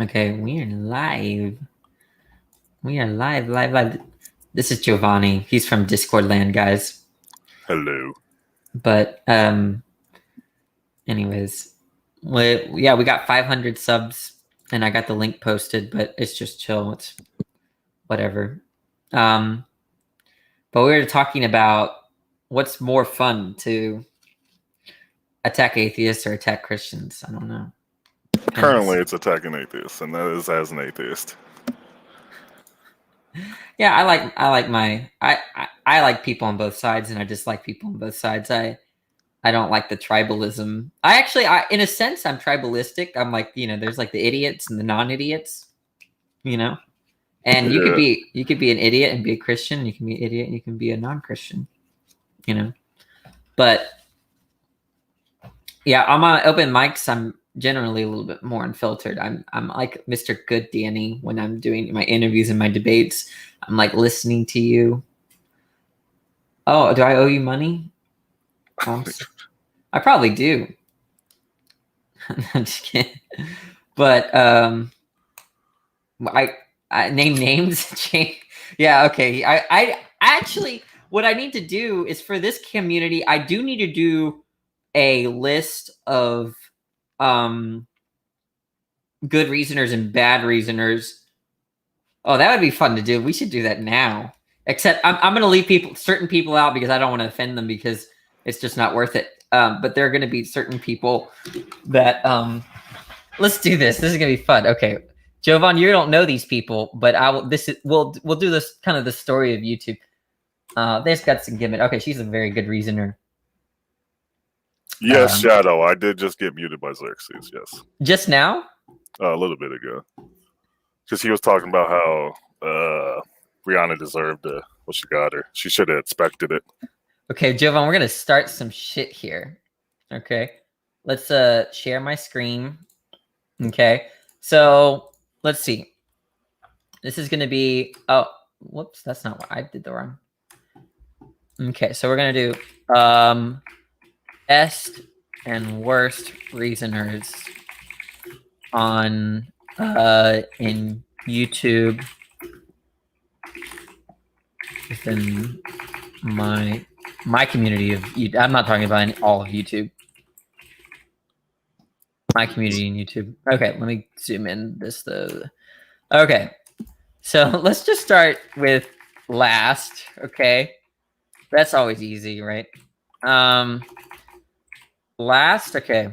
Okay, we are live. We are live. This is Giovanni. He's from Discord land, guys. Hello. But anyways, we got 500 subs, and I got the link posted. But it's just chill. It's whatever. But we were talking about what's more fun, to attack atheists or attack Christians. I don't know. Currently, it's attacking atheists, and that is as an atheist. Yeah, I like people on both sides, and I dislike people on both sides. I don't like the tribalism. In a sense, I'm tribalistic. I'm like, there's like the idiots and the non-idiots, and Yeah. you could be an idiot and be a Christian. You can be an idiot and you can be a non-Christian, But yeah, on my open mics, I'm generally a little bit more unfiltered. I'm like Mr. Good Danny when I'm doing my interviews and my debates. I'm like listening to you. Oh, do I owe you money? I probably do. I'm just kidding. But I name names. Yeah, okay. I actually, what I need to do is, for this community, I do need to do a list of good reasoners and bad reasoners. Oh, that would be fun to do. We should do that now. Except I'm going to leave certain people out because I don't want to offend them, because it's just not worth it. But there are going to be certain people that let's do this. This is going to be fun. Okay, Jovan, you don't know these people, but we'll do this kind of the story of YouTube. There's Guts and Gimmet. Okay, she's a very good reasoner. Yes, Shadow. I did just get muted by Xerxes. Yes. Just now? A little bit ago, because he was talking about how Rihanna deserved what she got her. She should have expected it. Okay, Jovan, we're gonna start some shit here. Okay, let's share my screen. Okay, so let's see. This is gonna be, oh, whoops, that's not what I did. The wrong. Okay, so we're gonna do best and worst reasoners on in YouTube within my community of YouTube. I'm not talking about all of YouTube. My community in YouTube. Okay, let me zoom in this though. Okay, so let's just start with last. Okay, that's always easy, right? Last. Okay.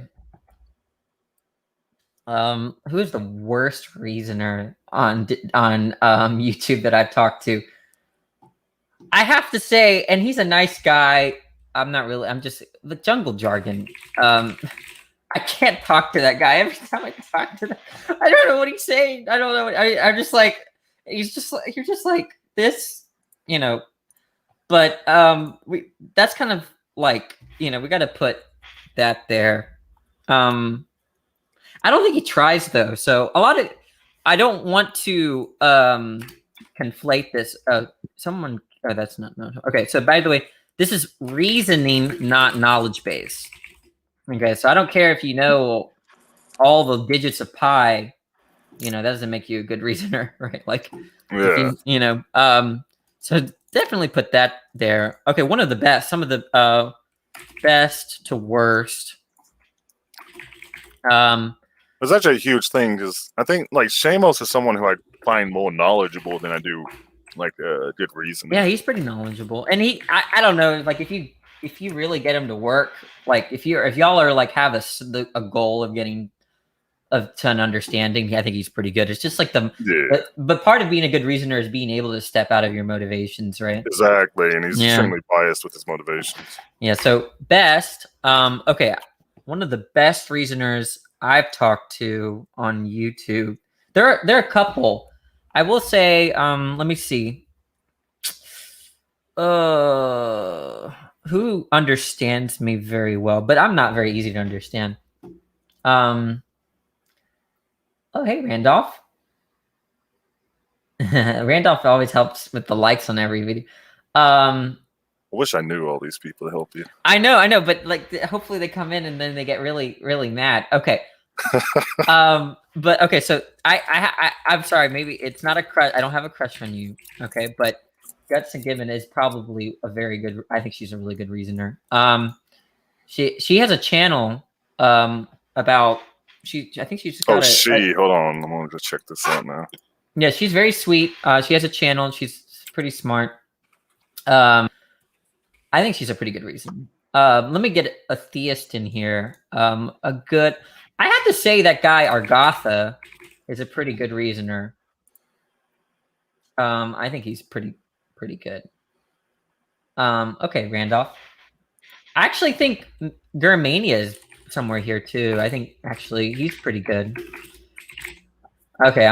Who's the worst reasoner on YouTube that I've talked to? I have to say, and he's a nice guy. I'm just the jungle jargon. I can't talk to that guy. Every time I talk to that, I don't know what he's saying. I don't know. I'm just like, you're just like this, But that's kind of like, we got to put that there. I don't think he tries though. So I don't want to conflate this. Someone, oh, that's not, no. Okay. So by the way, this is reasoning, not knowledge base. Okay. So I don't care if you know all the digits of pi, that doesn't make you a good reasoner, right? Like, yeah. So definitely put that there. Okay. One of the best, some of the best to worst. It's actually a huge thing, because I think like Shamos is someone who I find more knowledgeable than I do like good reason. Yeah, he's pretty knowledgeable, and I don't know, like if you really get him to work, like if y'all are like have a goal of getting to an understanding, I think he's pretty good. It's just like but part of being a good reasoner is being able to step out of your motivations, right? Exactly, and he's extremely biased with his motivations. Yeah. So best, okay, one of the best reasoners I've talked to on YouTube. There are a couple. I will say, let me see. Who understands me very well, but I'm not very easy to understand. Oh, hey, Randolph. Randolph always helps with the likes on every video. I wish I knew all these people to help you. I know, but like, hopefully they come in and then they get really, really mad. Okay, But okay, so I'm sorry, maybe it's not a crush. I don't have a crush on you, okay? But Guts and Gibbon is probably a very good. I think she's a really good reasoner. She has a channel about I think she's just got hold on, I'm gonna go check this out now. Yeah, she's very sweet. She has a channel and she's pretty smart. I think she's a pretty good reason. Let me get a theist in here. A good. I have to say that guy Argatha is a pretty good reasoner. I think he's pretty good. Okay, Randolph. I actually think Germania is somewhere here too. I think actually he's pretty good. Okay,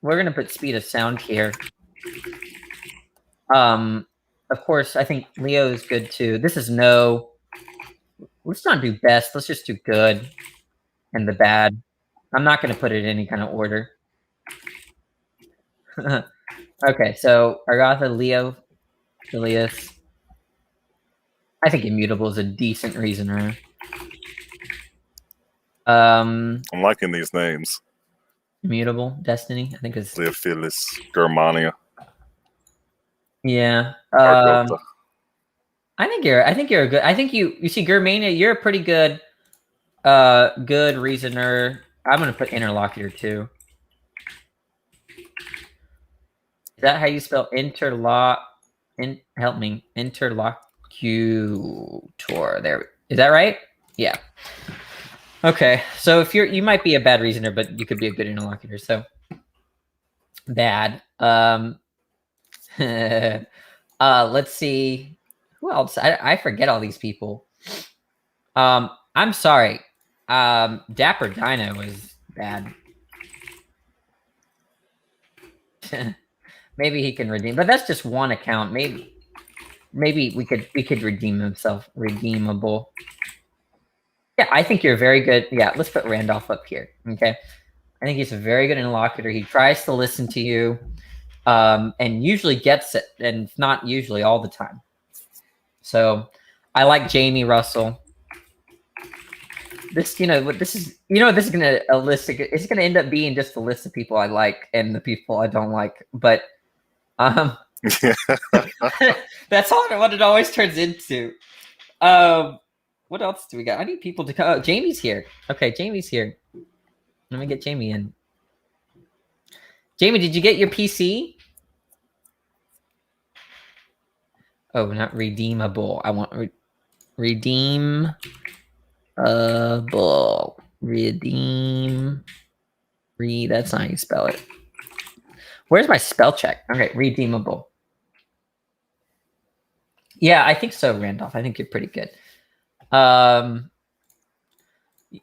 we're gonna put speed of sound here. Of course, I think Leo is good too. This is no. Let's not do best. Let's just do good and the bad. I'm not gonna put it in any kind of order. Okay, so Argatha, Leo, Ilias. I think Immutable is a decent reasoner. I'm liking these names. Immutable, Destiny. I think is Leophilis, Germania. Yeah. Argota. I think you're a good. I think you see Germania. You're a pretty good, good reasoner. I'm gonna put Interlocutor too. Is that how you spell interlock? Help me. Interlocutor. There. Is that right? Yeah. Okay. So if you might be a bad reasoner, but you could be a good interlocutor. So bad. Let's see. Who else? I forget all these people. I'm sorry. Dapper Dino is bad. Maybe he can redeem, but that's just one account. Maybe we could redeem himself. Redeemable. Yeah, I think you're very good. Yeah, let's put Randolph up here. Okay. I think he's a very good interlocutor. He tries to listen to you, and usually gets it, and not usually all the time. So I like Jamie Russell. This, this is gonna a list. It's gonna end up being just a list of people I like and the people I don't like. But that's what it always turns into. What else do we got? I need people to come. Oh, Jamie's here. Okay, Jamie's here. Let me get Jamie in. Jamie, did you get your PC? Oh, not redeemable. I want redeemable. That's not how you spell it. Where's my spell check? Okay, redeemable. Yeah, I think so, Randolph. I think you're pretty good.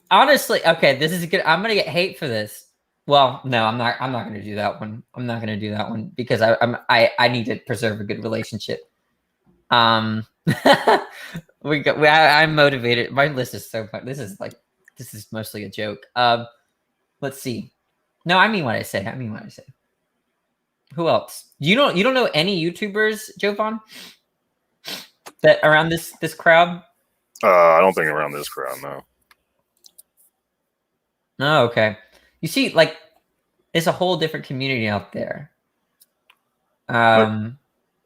Honestly, okay, this is good. I'm gonna get hate for this. Well, no, I'm not gonna do that one. I'm not gonna do that one because I need to preserve a good relationship. I'm motivated. My list is so fun. This is mostly a joke. Let's see. No, I mean what I say. Who else? You don't know any YouTubers, Jovan? That around this crowd? I don't think around this crowd, no. Oh, okay. You see, like, it's a whole different community out there. The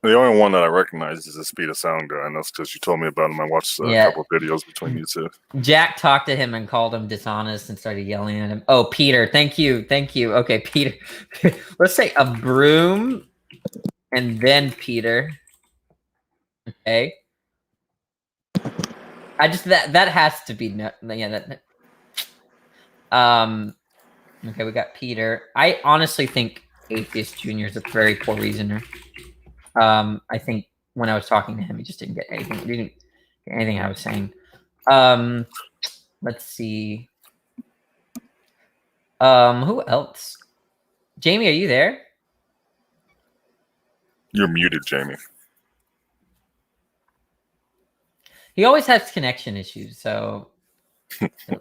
only one that I recognize is the Speed of Sound guy, and that's because you told me about him. I watched a couple of videos between you two. Jack talked to him and called him dishonest and started yelling at him. Oh, Peter, thank you. Okay, Peter. Let's say a broom and then Peter. Okay. That has to be okay, we got Peter. I honestly think Atheist Jr. is a very poor reasoner. I think when I was talking to him, he just didn't get anything. He didn't get anything I was saying. Let's see. Who else? Jamie, are you there? You're muted, Jamie. He always has connection issues, so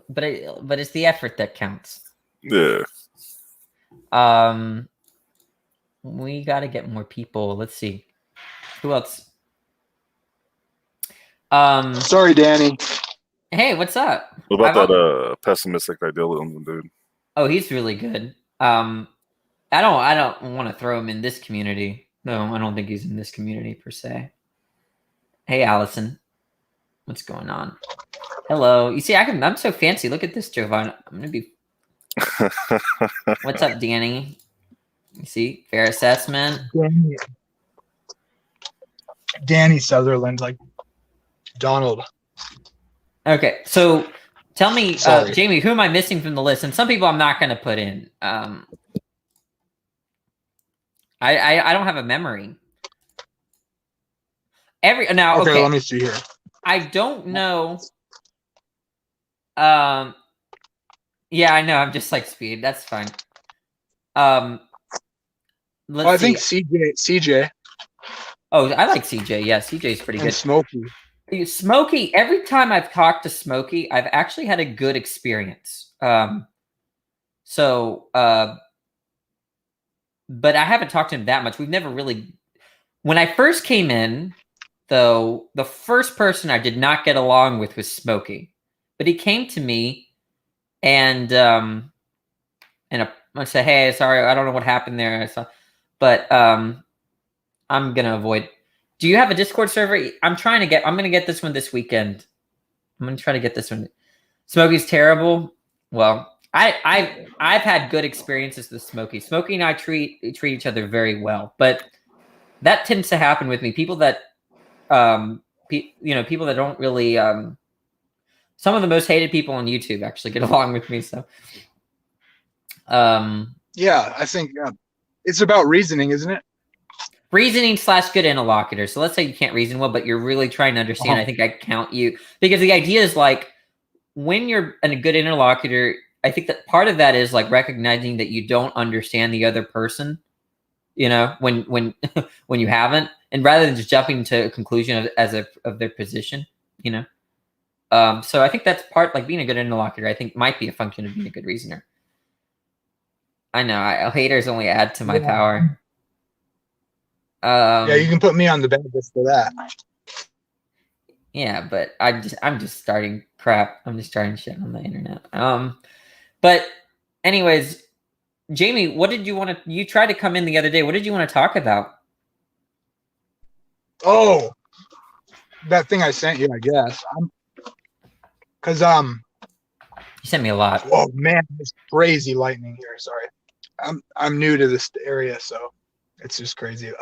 but it's the effort that counts. Yeah. We got to get more people. Let's see. Who else? Sorry, Danny. Hey, what's up? What about that pessimistic idealism, dude? Oh, he's really good. I don't want to throw him in this community. No, I don't think he's in this community per se. Hey, Allison, what's going on? Hello. You see, I'm so fancy. Look at this, Jovan. I'm gonna be. What's up, Danny? You see, fair assessment. Danny Sutherland, like Donald. Okay, so tell me, Sorry. Jamie, who am I missing from the list? And some people I'm not going to put in. I don't have a memory. Okay, let me see here. I don't know. Yeah, I know. I'm just like Speed. That's fine. I think CJ. Oh, I like CJ. Yeah, CJ's pretty good. Smokey. Smokey, every time I've talked to Smokey, I've actually had a good experience. But I haven't talked to him that much. We've never really. When I first came in, though, the first person I did not get along with was Smokey. But he came to me and I said, "Hey, sorry, I don't know what happened there." But I'm gonna avoid. Do you have a Discord server? I'm gonna get this one this weekend. I'm gonna try to get this one. Smokey's terrible. Well, I've had good experiences with Smokey. Smokey and I treat each other very well, but that tends to happen with me. People that, people that don't really. Some of the most hated people on YouTube actually get along with me. So, yeah, I think it's about reasoning, isn't it? Reasoning / good interlocutor. So let's say you can't reason well, but you're really trying to understand. I think I count you because the idea is like when you're a good interlocutor, I think that part of that is like recognizing that you don't understand the other person, when when you haven't, and rather than just jumping to a conclusion of their position, So I think that's part like being a good interlocutor. I think might be a function of being a good reasoner. I know haters only add to my power. Yeah, you can put me on the benefits for that. Yeah, but I'm just starting crap. I'm just starting shit on the internet. But anyways, Jamie, what did you want to? You tried to come in the other day. What did you want to talk about? Oh, that thing I sent you, I guess. Because you sent me a lot. Oh man, it's crazy lightning here. Sorry, I'm new to this area, so it's just crazy.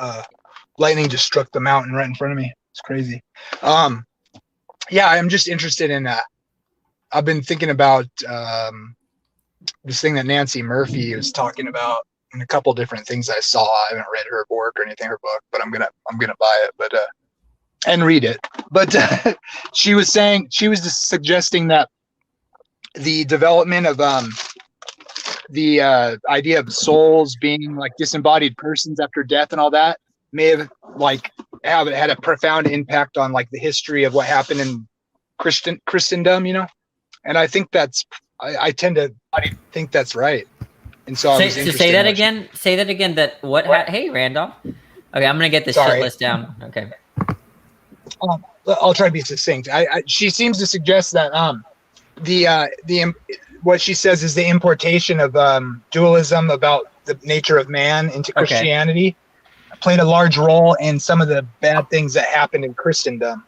Lightning just struck the mountain right in front of me. It's crazy. Yeah, I'm just interested in that. I've been thinking about this thing that Nancy Murphy was talking about and a couple different things I saw. I haven't read her work or anything, her book, but I'm gonna buy it, but and read it. But she was just suggesting that the development of the idea of souls being like disembodied persons after death and all that may have had a profound impact on like the history of what happened in Christendom, and I think I tend to think that's right. And so I was interested. Say that again. Say that again. That what? Hey, Randolph. Okay, I'm gonna get this shit list down. Okay. I'll try to be succinct. She seems to suggest that what she says is the importation of dualism about the nature of man into Christianity played a large role in some of the bad things that happened in Christendom.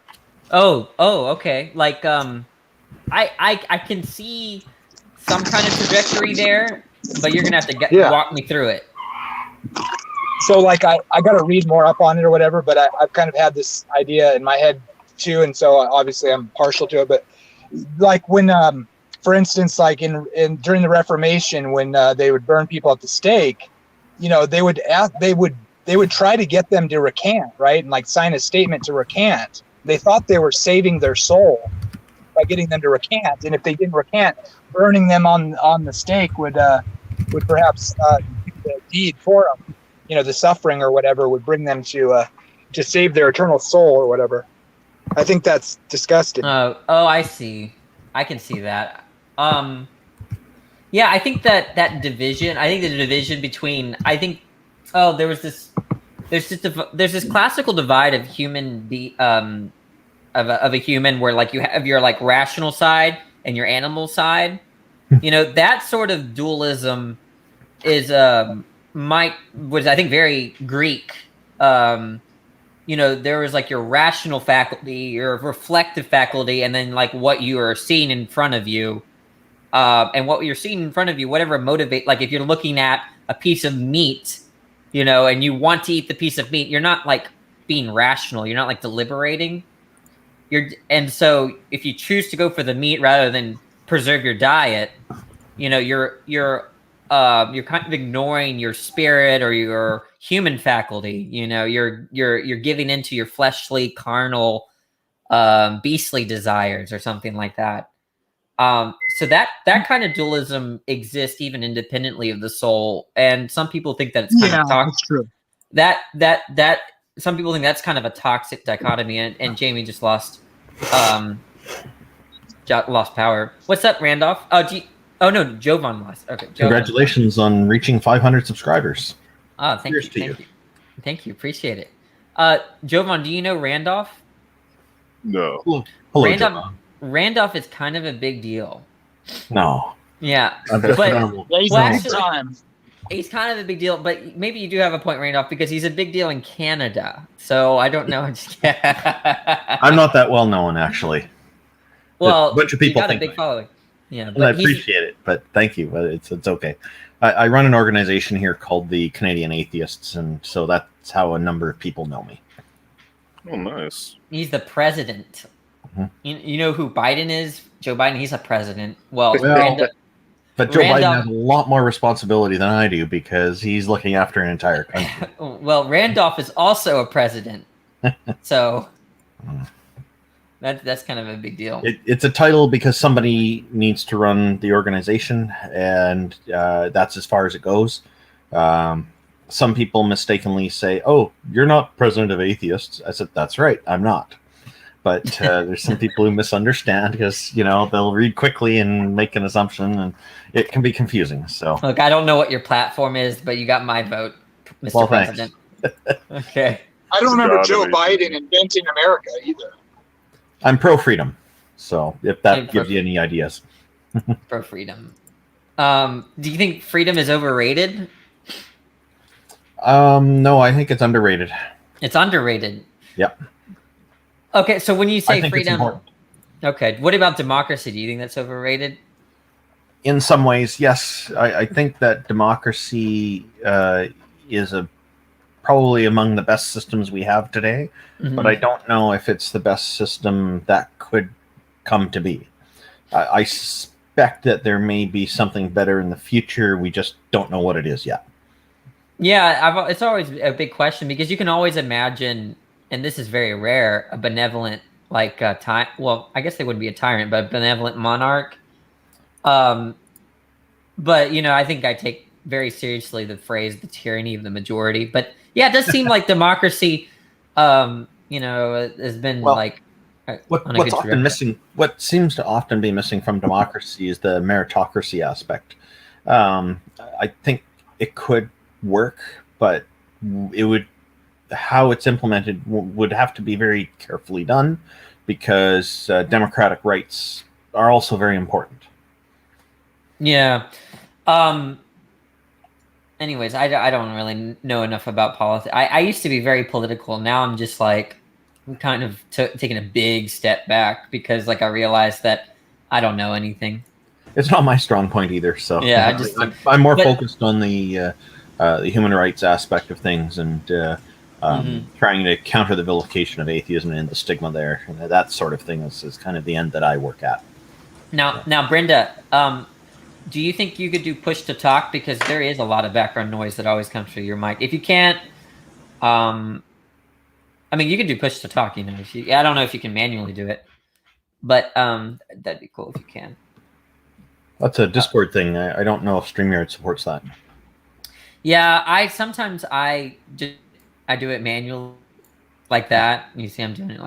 Oh, okay. Like I can see some kind of trajectory there, but you're gonna have to walk me through it. So like I got to read more up on it or whatever, but I've kind of had this idea in my head too, and so obviously I'm partial to it. But like when, for instance, like during the Reformation, when they would burn people at the stake, they would try to get them to recant, right, and like sign a statement to recant. They thought they were saving their soul by getting them to recant, and if they didn't recant, burning them on the stake would perhaps do the deed for them. The suffering or whatever would bring them to save their eternal soul or whatever. I think that's disgusting. Oh, I see. I can see that. Yeah, I think that division. I think the division between. There's this classical divide of human of a human, where like you have your like rational side and your animal side. That sort of dualism is was I think very Greek. There was like your rational faculty, your reflective faculty, and then like what you are seeing in front of you. And what you're seeing in front of you, whatever motivate, like if you're looking at a piece of meat, and you want to eat the piece of meat, you're not like being rational. You're not like deliberating. And so if you choose to go for the meat rather than preserve your diet, you're kind of ignoring your spirit or your human faculty. You're giving into your fleshly, carnal, beastly desires or something like that. So that kind of dualism exists even independently of the soul, and some people think that it's kind of toxic. That's true. That some people think that's kind of a toxic dichotomy, and Jamie just lost power. What's up, Randolph? Oh no, Jovan lost. Okay, Jovan. Congratulations on reaching 500 subscribers. Oh, thank you, appreciate it. Jovan, do you know Randolph? No. Hello, Randolph. Jovan. Randolph is kind of a big deal. No. Yeah, he's kind of a big deal, but maybe you do have a point, Randolph, because he's a big deal in Canada. So I don't know. I'm not that well known, actually. Well, a bunch of people got think a big following. Yeah, and I appreciate it, but thank you. But it's okay. I run an organization here called the Canadian Atheists, and so that's how a number of people know me. Oh, nice. He's the president. Mm-hmm. You know who Biden is? Joe Biden. He's a president. Well, but Joe Biden has a lot more responsibility than I do because he's looking after an entire country. Well, Randolph is also a president, so that's kind of a big deal. It's a title because somebody needs to run the organization, and that's as far as it goes. Some people mistakenly say, "Oh, you're not president of atheists." I said, "That's right, I'm not." But there's some people who misunderstand because they'll read quickly and make an assumption, and it can be confusing. So look, I don't know what your platform is, but you got my vote, Mr. President. Okay. I don't remember Joe Biden inventing America either. I'm pro freedom, so if that gives you any ideas. Pro freedom. Do you think freedom is overrated? No, I think it's underrated. It's underrated. Yep. Okay, so when you say freedom, okay, what about democracy? Do you think that's overrated? In some ways, yes. I think that democracy is probably among the best systems we have today, but I don't know if it's the best system that could come to be. I suspect that there may be something better in the future. We just don't know what it is yet. Yeah, it's always a big question because you can always imagine, and this is very rare, a benevolent well, I guess they wouldn't be a tyrant, but a benevolent monarch. But I think I take very seriously the phrase "the tyranny of the majority." But yeah, it does seem like democracy, has been what seems to often be missing from democracy is the meritocracy aspect. I think it could work, but how it's implemented would have to be very carefully done because democratic rights are also very important. Yeah. Anyways, I don't really know enough about politics. I used to be very political. Now I'm just like, I'm kind of taking a big step back because I realized that I don't know anything. It's not my strong point either. So yeah, I'm more focused on the human rights aspect of things and trying to counter the vilification of atheism and the stigma there. And that sort of thing is kind of the end that I work at. Now, Brenda, do you think you could do push to talk? Because there is a lot of background noise that always comes through your mic. If you can't, you can do push to talk. I don't know if you can manually do it, but that'd be cool if you can. That's a Discord thing. I don't know if StreamYard supports that. Yeah, sometimes I do it manually like that. You see, I'm doing it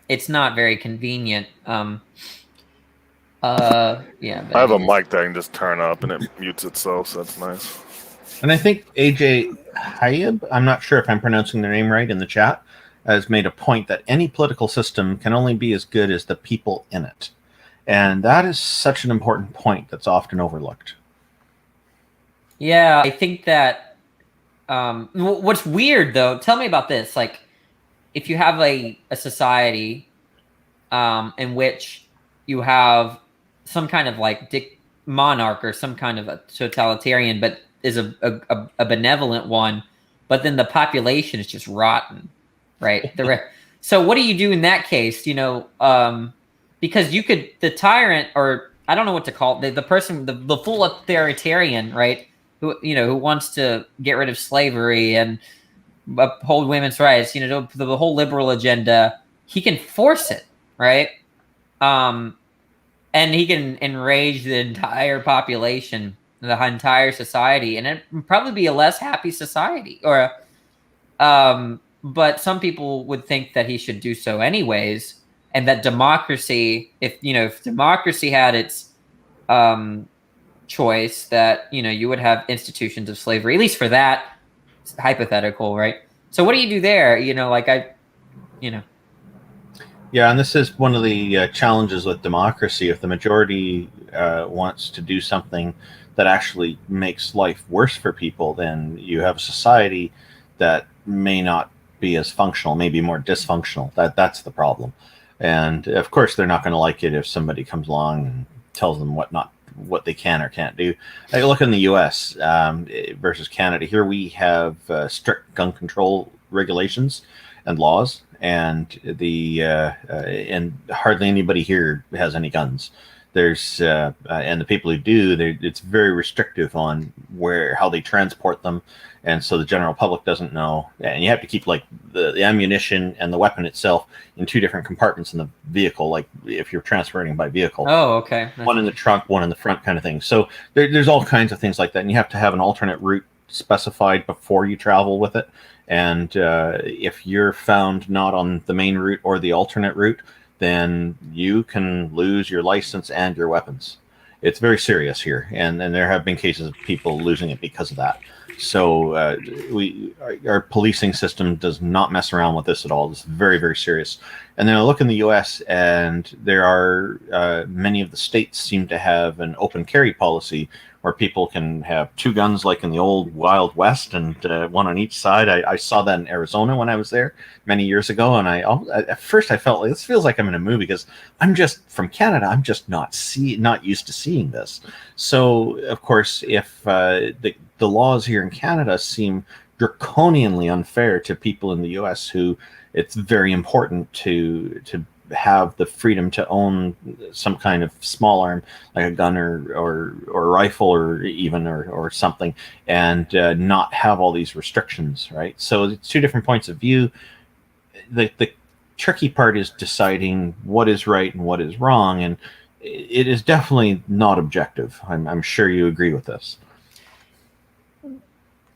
it's not very convenient. I have a mic that I can just turn up and it mutes itself, so that's nice. And I think AJ Hayab, I'm not sure if I'm pronouncing their name right in the chat, has made a point that any political system can only be as good as the people in it. And that is such an important point that's often overlooked. Yeah, I think that what's weird though, tell me about this. Like, if you have a society in which you have some kind of like monarch or some kind of a totalitarian, but is a benevolent one, but then the population is just rotten, right? So what do you do in that case? You know, because you could, the tyrant, or I don't know what to call it, the person, the full authoritarian, right? Who, you know, who wants to get rid of slavery and uphold women's rights, you know, the whole liberal agenda, he can force it, right? And he can enrage the entire population, the entire society, and it would probably be a less happy society. Or, but some people would think that he should do so anyways, and that democracy, if democracy had its choice, that you would have institutions of slavery, at least for that hypothetical, right? So what do you do there? Yeah, and this is one of the challenges with democracy. If the majority wants to do something that actually makes life worse for people, then you have a society that may not be as functional, maybe more dysfunctional. That's the problem. And of course, they're not going to like it if somebody comes along and tells them what they can or can't do. I look in the U.S. Versus Canada. Here we have strict gun control regulations and laws, and and hardly anybody here has any guns. There's and the people who do, it's very restrictive on how they transport them, and so the general public doesn't know. And you have to keep like the ammunition and the weapon itself in two different compartments in the vehicle, like if you're transporting by vehicle. Oh, okay. One in the trunk, one in the front, kind of thing. So there's all kinds of things like that, and you have to have an alternate route specified before you travel with it. And if you're found not on the main route or the alternate route, then you can lose your license and your weapons. It's very serious here, and there have been cases of people losing it because of that. So our policing system does not mess around with this at all. It's very, very serious. And then I look in the U.S., and there are many of the states seem to have an open carry policy where people can have two guns like in the old Wild West, and one on each side. I saw that in Arizona when I was there many years ago, and at first I felt like this feels like I'm in a movie because I'm just from Canada. I'm just not used to seeing this. So of course, if the laws here in Canada seem draconianly unfair to people in the U.S. who it's very important to have the freedom to own some kind of small arm, like a gun or rifle or something, and not have all these restrictions, right? So it's two different points of view. The tricky part is deciding what is right and what is wrong, and it is definitely not objective. I'm sure you agree with this.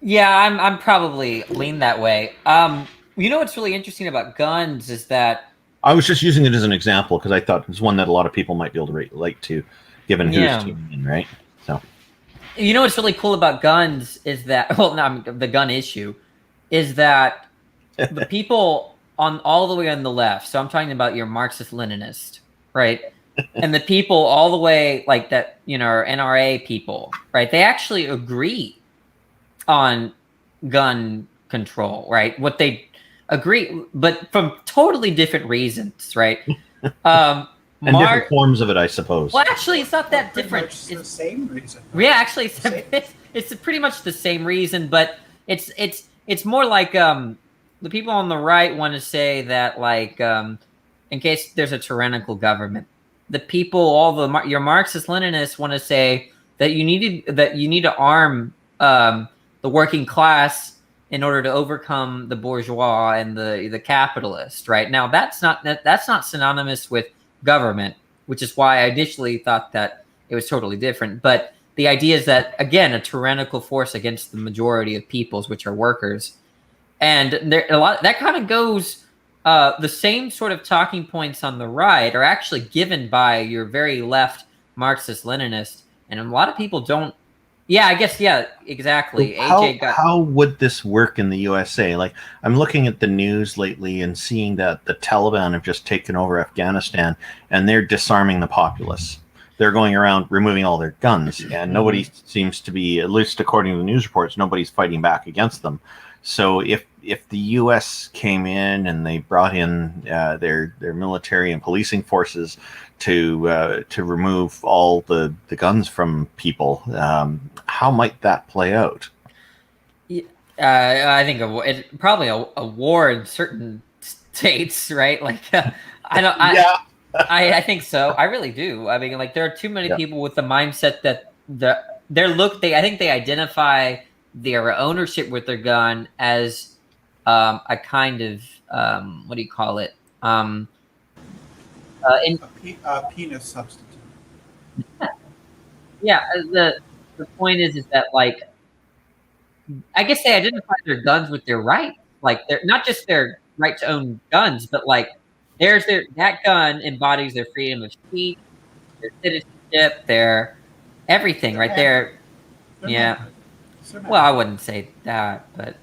Yeah, I'm probably lean that way. What's really interesting about guns is that I was just using it as an example because I thought it's one that a lot of people might be able to relate to, given who's tuning in, right? So, what's really cool about guns is that, the gun issue is that the people on all the way on the left. So I'm talking about your Marxist-Leninist, right? And the people all the way like that, are NRA people, right? They actually agree on gun control, right? What they agree, but from totally different reasons, right? And different forms of it, I suppose. Well, actually, it's not that different. It's the same reason. Yeah, actually, it's pretty much the same reason, but it's more like the people on the right want to say that like in case there's a tyrannical government, the people, your Marxist-Leninists want to say that you need to arm the working class in order to overcome the bourgeois and the capitalist, right? Now that's not synonymous with government, which is why I initially thought that it was totally different. But the idea is that, again, a tyrannical force against the majority of peoples, which are workers, and there a lot that kind of goes. The same sort of talking points on the right are actually given by your very left Marxist-Leninist, and a lot of people don't Yeah, I guess. Yeah, exactly. So how, AJ got. how would this work in the USA? Like, I'm looking at the news lately and seeing that the Taliban have just taken over Afghanistan and they're disarming the populace. They're going around removing all their guns, and nobody seems to be, at least according to the news reports, nobody's fighting back against them. So if the U.S. came in and they brought in their military and policing forces to remove all the guns from people, how might that play out? I think it probably a war in certain states, right? Like, I don't. Yeah. I think so. I really do. I mean, like, there are too many Yeah. people with the mindset that I think they identify their ownership with their gun as a kind of what do you call it? In, A penis substitute. yeah, the point is that, like, I guess they identify their guns with their right, like they're not just their right to own guns, but like that gun embodies their freedom of speech, their citizenship, their everything right there. Yeah. Well, I wouldn't say that, but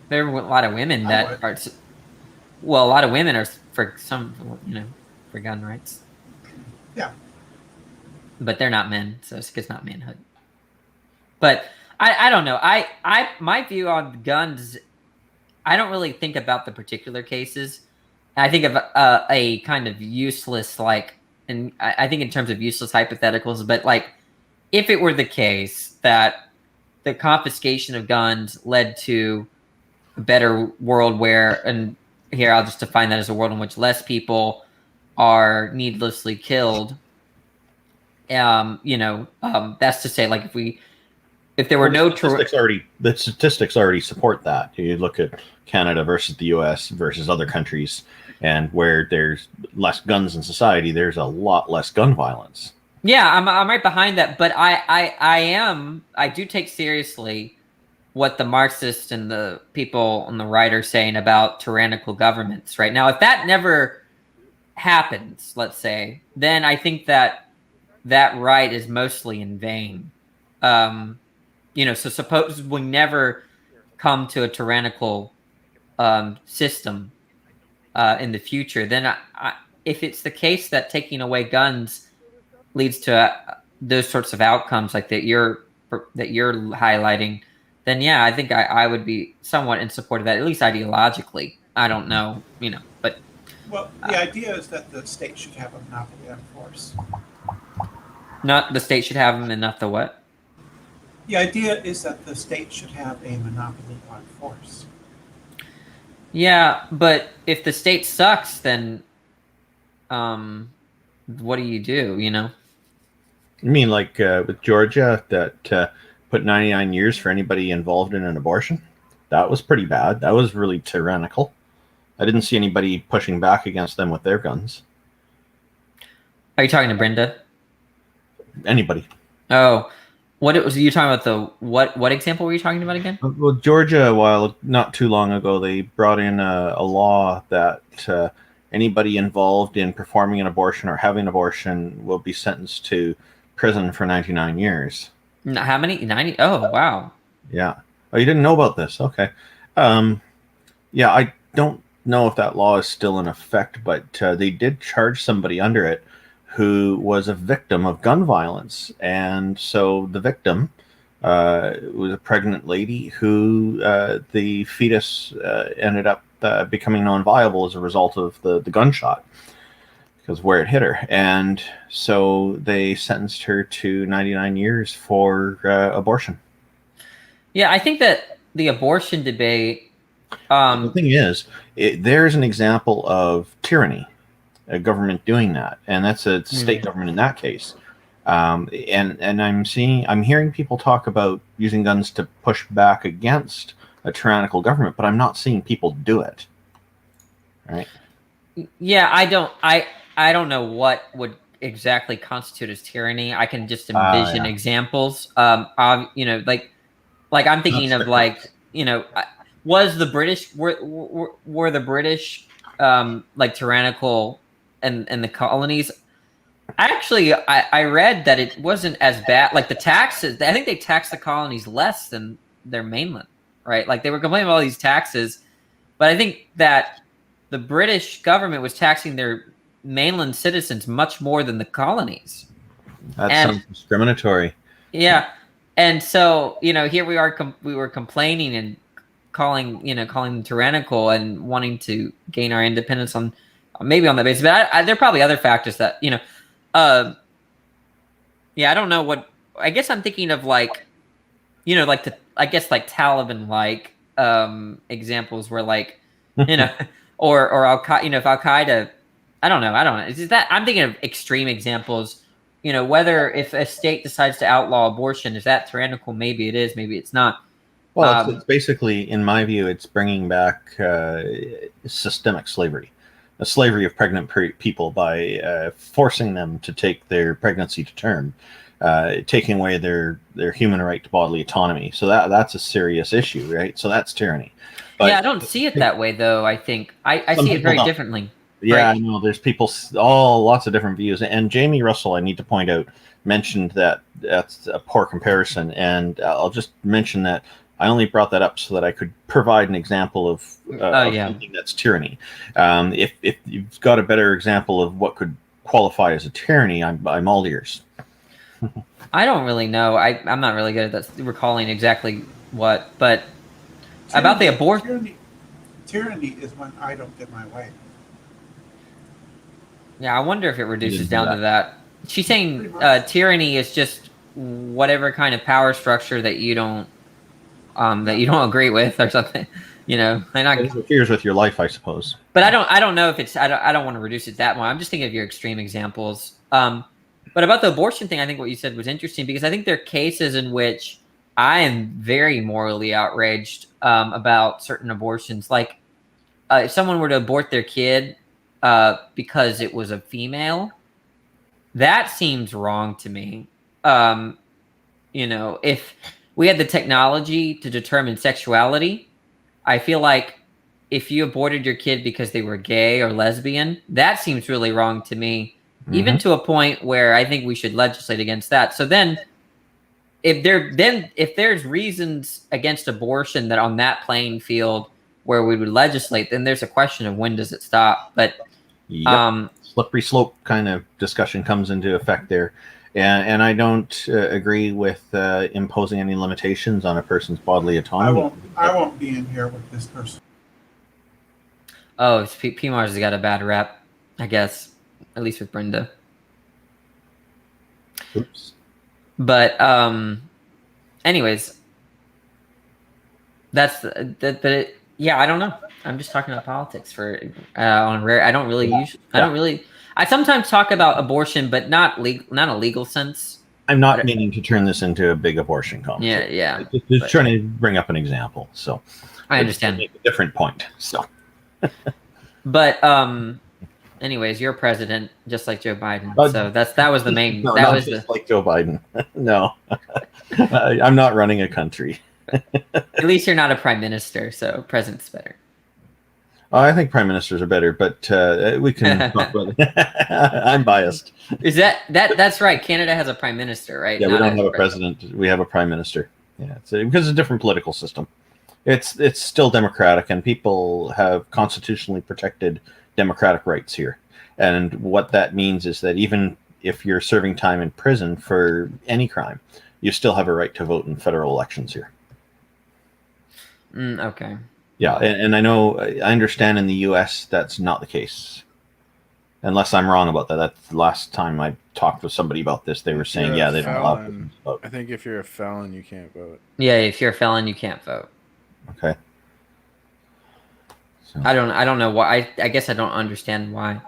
there are a lot of women that are. Well, a lot of women are for some, for gun rights. Yeah. But they're not men, so it's not manhood. But I don't know. My view on guns, I don't really think about the particular cases. I think of a kind of useless, like, and I think in terms of useless hypotheticals, but like, if it were the case that the confiscation of guns led to a better world where, and here I'll just define that as a world in which less people are needlessly killed. That's to say, like, if there were the statistics already support that. You look at Canada versus the US versus other countries, and where there's less guns in society, there's a lot less gun violence. Yeah, I'm right behind that, but I do take seriously what the Marxists and the people on the right are saying about tyrannical governments right now. If that never happens, let's say, then I think that right is mostly in vain. So suppose we never come to a tyrannical system in the future, then if it's the case that taking away guns leads to those sorts of outcomes like that you're highlighting, then yeah, I think I would be somewhat in support of that, at least ideologically. I don't know, but well, the idea is that the state should have a monopoly on force. Not the state should have them, and not the what? The idea is that the state should have a monopoly on force. Yeah, but if the state sucks, then what do you do? You mean like with Georgia that put 99 years for anybody involved in an abortion? That was pretty bad. That was really tyrannical. I didn't see anybody pushing back against them with their guns. Are you talking to Brenda? Anybody. Oh, what was you talking about? What example were you talking about again? Well, Georgia, not too long ago, they brought in a law that anybody involved in performing an abortion or having an abortion will be sentenced to prison for 99 years. How many? 90? Oh, wow. Yeah. Oh, you didn't know about this? Okay. Yeah, I don't know if that law is still in effect, but they did charge somebody under it who was a victim of gun violence. And so the victim was a pregnant lady who the fetus ended up becoming non-viable as a result of the gunshot, because where it hit her. And so they sentenced her to 99 years for abortion. Yeah, I think that the abortion debate... the thing is, there's an example of tyranny, a government doing that, and that's a state government in that case. And I'm hearing people talk about using guns to push back against a tyrannical government, but I'm not seeing people do it. Right? Yeah, I don't know what would exactly constitute as tyranny. I can just envision examples. Like I'm thinking of, like, was the British were the British like tyrannical and the colonies? Actually, I read that it wasn't as bad. Like the taxes, I think they taxed the colonies less than their mainland, right? Like they were complaining about all these taxes, but I think that the British government was taxing their mainland citizens much more than the colonies. That And sounds discriminatory. yeah, and so here we are. We were complaining and calling them tyrannical and wanting to gain our independence on maybe on that basis. But there are probably other factors that yeah, I don't know what. I guess I'm thinking of like like I guess like Taliban like examples where like or Al Qaeda if Al Qaeda. I don't know. Is that I'm thinking of extreme examples. Whether if a state decides to outlaw abortion, is that tyrannical? Maybe it is. Maybe it's not. Well, it's basically, in my view, it's bringing back systemic slavery, a slavery of pregnant people by forcing them to take their pregnancy to term, taking away their human right to bodily autonomy. So that's a serious issue, right? So that's tyranny. But yeah, I don't see it that way, though. I think I see it very differently. Yeah, right? I know. There's people, lots of different views. And Jamie Russell, I need to point out, mentioned that that's a poor comparison. And I'll just mention that I only brought that up so that I could provide an example of something that's tyranny. If you've got a better example of what could qualify as a tyranny, I'm all ears. I don't really know. I'm not really good at that, recalling exactly what, but about the abortion. Tyranny is when I don't get my way. Yeah, I wonder if it reduces down to that. She's saying tyranny is just whatever kind of power structure that you don't agree with or something. And it interferes with your life, I suppose. But I don't know if it's I don't want to reduce it that much. I'm just thinking of your extreme examples. But about the abortion thing, I think what you said was interesting because I think there are cases in which I am very morally outraged about certain abortions. Like if someone were to abort their kid because it was a female, that seems wrong to me. If we had the technology to determine sexuality, I feel like if you aborted your kid because they were gay or lesbian, that seems really wrong to me, even to a point where I think we should legislate against that. So then if there's reasons against abortion that on that playing field where we would legislate, then there's a question of when does it stop. But slippery slope kind of discussion comes into effect there. And I don't agree with imposing any limitations on a person's bodily autonomy. I won't be in here with this person. Oh, PMARS has got a bad rap, I guess, at least with Brenda. Oops. But anyways, yeah, I don't know. I'm just talking about politics for on rare. I don't really. I sometimes talk about abortion, but not a legal sense. I'm not meaning to turn this into a big abortion conversation. Yeah. Just trying to bring up an example. So I understand. Make a different point. So, but anyways, you're president, just like Joe Biden. So that was the main. No, that not was just like Joe Biden. No, I'm not running a country. At least you're not a prime minister, so president's better. I think prime ministers are better, but we can talk about it. I'm biased. Is that's right? Canada has a prime minister, right? Yeah, we don't have a president. We have a prime minister. Yeah, because it's a different political system. It's still democratic, and people have constitutionally protected democratic rights here. And what that means is that even if you're serving time in prison for any crime, you still have a right to vote in federal elections here. Okay. Yeah, and I understand in the U.S. that's not the case. Unless I'm wrong about that. That's the last time I talked with somebody about this. They were saying, they don't allow them to vote. I think if you're a felon, you can't vote. Yeah, if you're a felon, you can't vote. Okay. So. I don't know why. I guess I don't understand why.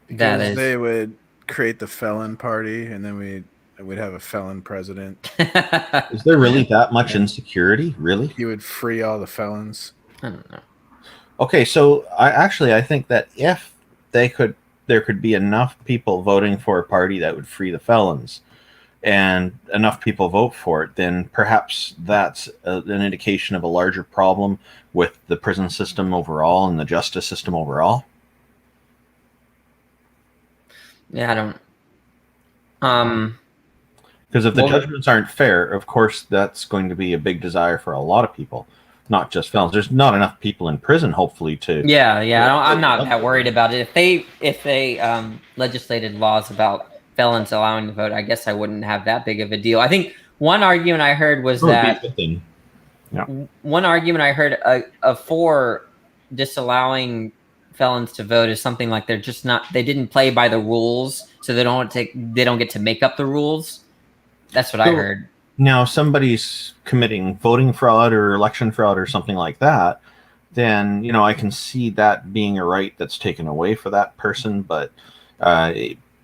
Because they would create the felon party, and then we'd have a felon president. Is there really that much insecurity? Really? He would free all the felons. I don't know. Okay, so I think that if there could be enough people voting for a party that would free the felons, and enough people vote for it, then perhaps that's an indication of a larger problem with the prison system overall and the justice system overall. Yeah, Because if the Well, judgments aren't fair, of course, that's going to be a big desire for a lot of people, not just felons. There's not enough people in prison, hopefully, to. yeah, I'm not that worried about it. If they legislated laws about felons allowing to vote, I guess I wouldn't have that big of a deal. I think one argument I heard was It would be a that good thing. Yeah. one argument I heard for disallowing felons to vote is something like they didn't play by the rules, so they don't get to make up the rules. That's what I heard. Now, if somebody's committing voting fraud or election fraud or something like that, then I can see that being a right that's taken away for that person, but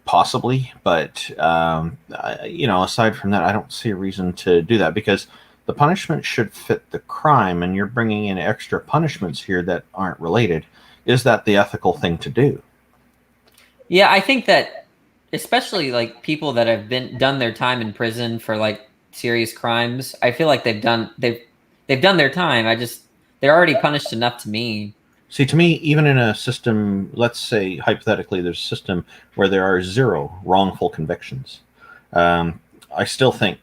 possibly. But aside from that, I don't see a reason to do that, because the punishment should fit the crime, and you're bringing in extra punishments here that aren't related. Is that the ethical thing to do? Yeah, I think that especially like people that have done their time in prison for like serious crimes, I feel like they've done their time. They're already punished enough to me. See, to me, even in a system, let's say hypothetically, there's a system where there are 0 wrongful convictions. I still think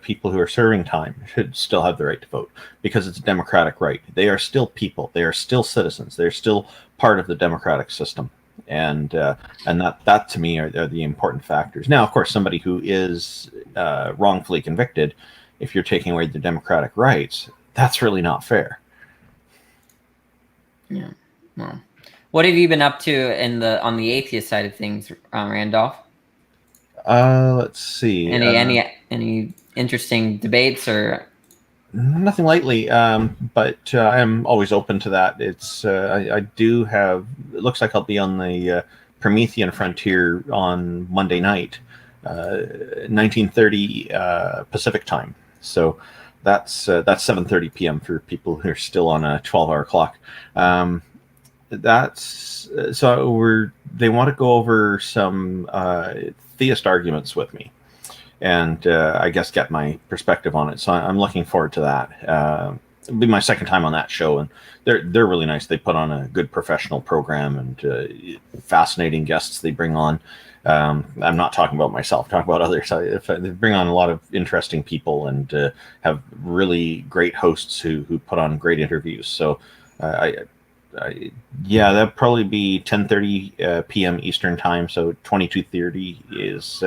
people who are serving time should still have the right to vote, because it's a democratic right. They are still people. They are still citizens. They're still part of the democratic system. And that to me are the important factors. Now, of course, somebody who is wrongfully convicted, if you're taking away their democratic rights, that's really not fair. Yeah. Well, what have you been up to on the atheist side of things, Randolph? Let's see. Any interesting debates or? Nothing lately, but I'm always open to that. It's I do have. It looks like I'll be on the Promethean Frontier on Monday night, 1930 Pacific time. So that's 7:30 p.m. for people who are still on a 12-hour clock. They want to go over some theist arguments with me, and I guess get my perspective on it. So I'm looking forward to that. It'll be my second time on that show, and they're really nice. They put on a good professional program, and fascinating guests they bring on. I'm not talking about myself, talking about others. They bring on a lot of interesting people, and have really great hosts who put on great interviews. So that'd probably be 10:30 p.m. Eastern time. So 22:30 is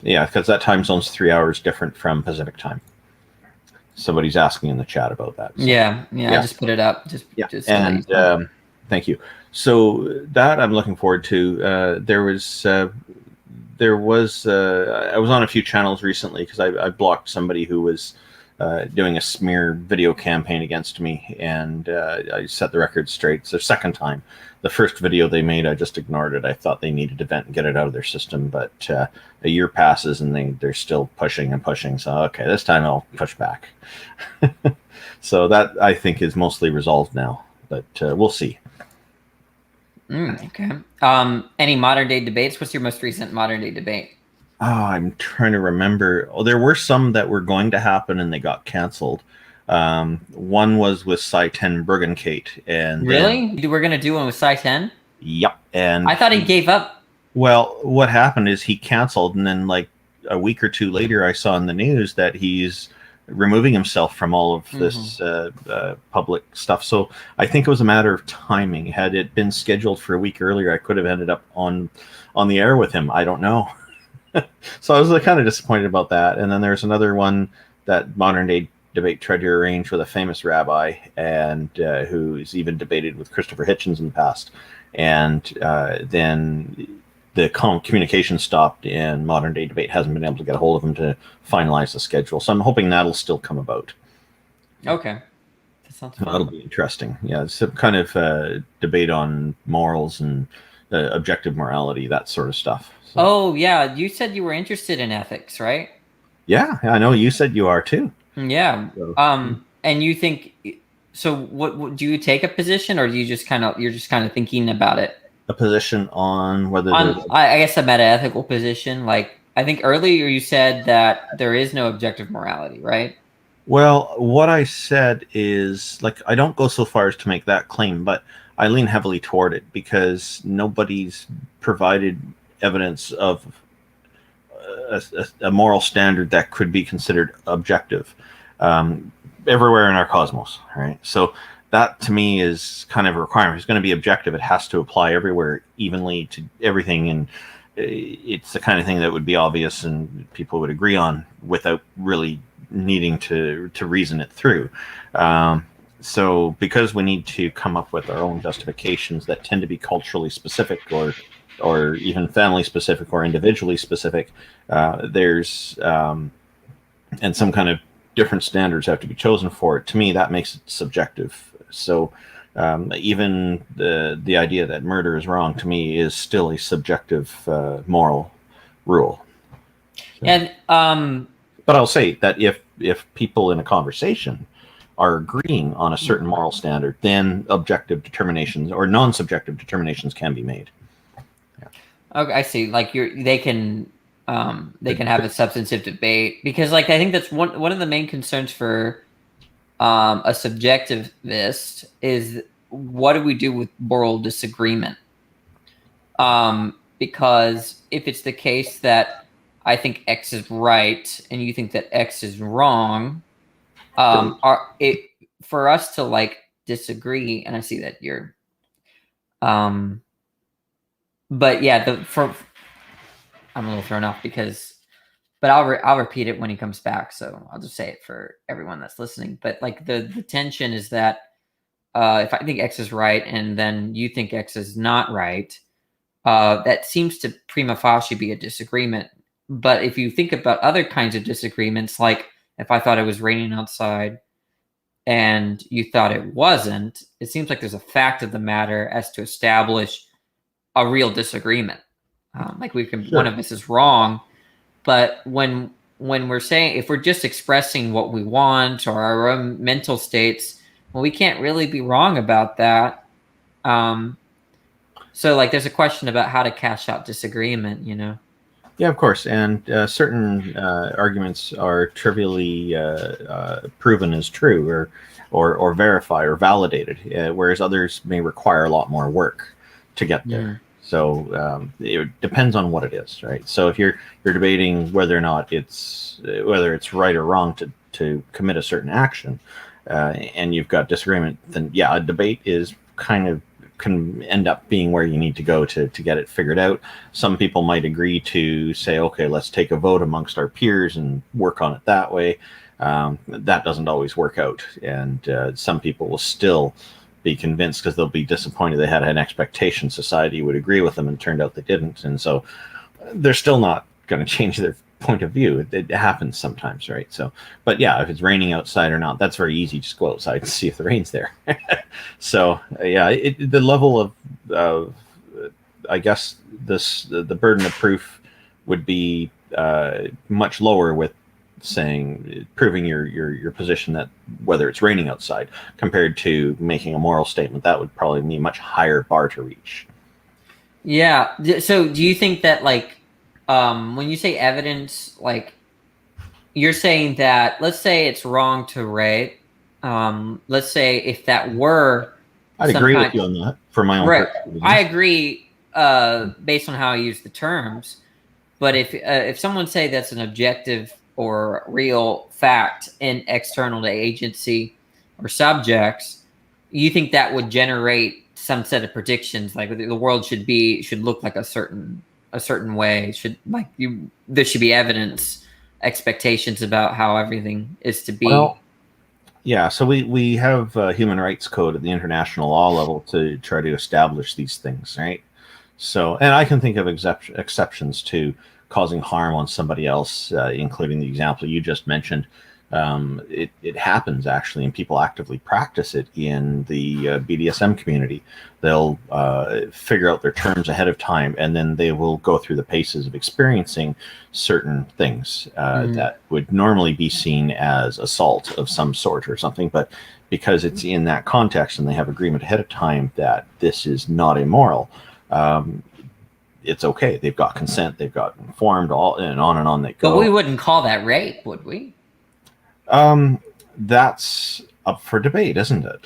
because that time zone's 3 hours different from Pacific time. Somebody's asking in the chat about that. So. Yeah. I just put it up. Thank you. So that I'm looking forward to. I was on a few channels recently because I blocked somebody who was doing a smear video campaign against me, and I set the record straight. It's their second time. The first video they made, I just ignored it. I thought they needed to vent and get it out of their system, but a year passes and they're still pushing and pushing. So, okay, this time I'll push back. So that, I think, is mostly resolved now, but we'll see. Okay. Any modern day debates? What's your most recent modern day debate? Oh, I'm trying to remember. Oh, there were some that were going to happen and they got canceled. One was with Cy10 Bruggencate, and really, we're gonna do one with Cy10. Yep, and I thought he gave up. Well, what happened is he canceled, and then like a week or two later, I saw in the news that he's removing himself from all of this public stuff. So I think it was a matter of timing. Had it been scheduled for a week earlier, I could have ended up on the air with him. I don't know. So I was kind of disappointed about that. And then there's another one that Modern Day Debate tried to arrange with a famous rabbi, and who's even debated with Christopher Hitchens in the past. And then the communication stopped, and Modern Day Debate hasn't been able to get a hold of him to finalize the schedule. So I'm hoping that'll still come about. Okay. That sounds fun. That'll be interesting. Yeah, it's some kind of debate on morals and objective morality, that sort of stuff. So. Oh, yeah. You said you were interested in ethics, right? Yeah, I know. You said you are too. Yeah. So, and you think, so what do you take a position, or do you you're just kind of thinking about it? A position on whether I guess a meta-ethical position. Like, I think earlier you said that there is no objective morality, right? Well, what I said is, like, I don't go so far as to make that claim, but I lean heavily toward it because nobody's provided evidence of a moral standard that could be considered objective everywhere in our cosmos, right? So that to me is kind of a requirement. If it's going to be objective, it has to apply everywhere evenly to everything, and it's the kind of thing that would be obvious and people would agree on without really needing to reason it through. So because we need to come up with our own justifications that tend to be culturally specific or even family specific or individually specific, there's and some kind of different standards have to be chosen for it. To me, that makes it subjective. So even the idea that murder is wrong, to me, is still a subjective moral rule. So, And but I'll say that if people in a conversation are agreeing on a certain moral standard, then objective determinations or non-subjective determinations can be made. Yeah. Okay, I see. Like they can have a substantive debate, because like I think that's one of the main concerns for a subjectivist is, what do we do with moral disagreement? Because if it's the case that I think X is right and you think that X is wrong, for us to like disagree, and I see that you're but yeah, I'm a little thrown off but I'll repeat it when he comes back, so I'll just say it for everyone that's listening. But like the tension is that if I think X is right and then you think X is not right, that seems to prima facie be a disagreement. But if you think about other kinds of disagreements, like if I thought it was raining outside and you thought it wasn't, it seems like there's a fact of the matter as to establish a real disagreement. Like one of us is wrong, but when we're saying, if we're just expressing what we want or our own mental states, well, we can't really be wrong about that. So like there's a question about how to cash out disagreement, you know? Yeah, of course. And certain arguments are trivially proven as true or verified or validated, whereas others may require a lot more work to get there. Yeah. So it depends on what it is, right? So if you're debating whether or not it's right or wrong to commit a certain action, and you've got disagreement, then yeah, a debate is can end up being where you need to go to get it figured out. Some people might agree to say, okay, let's take a vote amongst our peers and work on it that way. That doesn't always work out, and some people will still be convinced because they'll be disappointed they had an expectation society would agree with them and it turned out they didn't, and so they're still not going to change their point of view. It happens sometimes, right? So, but yeah, if it's raining outside or not, that's very easy. Just go outside and see if the rain's there. So yeah, the level of I guess the burden of proof would be much lower with proving your position that whether it's raining outside compared to making a moral statement. That would probably be a much higher bar to reach. Yeah. So do you think that like when you say evidence, like you're saying that, let's say it's wrong to rate, let's say if that were, I'd agree with you on that for my own right. purposes. I agree based on how I use the terms, but if someone say that's an objective or real fact and external to agency or subjects, you think that would generate some set of predictions, like the world should look like a certain way, there should be evidence, expectations about how everything is to be. Well, yeah, so we have a human rights code at the international law level to try to establish these things, right? So, and I can think of exceptions to causing harm on somebody else, including the example you just mentioned. It happens actually, and people actively practice it in the BDSM community. They'll figure out their terms ahead of time, and then they will go through the paces of experiencing certain things that would normally be seen as assault of some sort or something. But because it's in that context and they have agreement ahead of time that this is not immoral, it's okay. They've got consent. They've got informed, all and on they go. But we wouldn't call that rape, would we? That's up for debate, isn't it?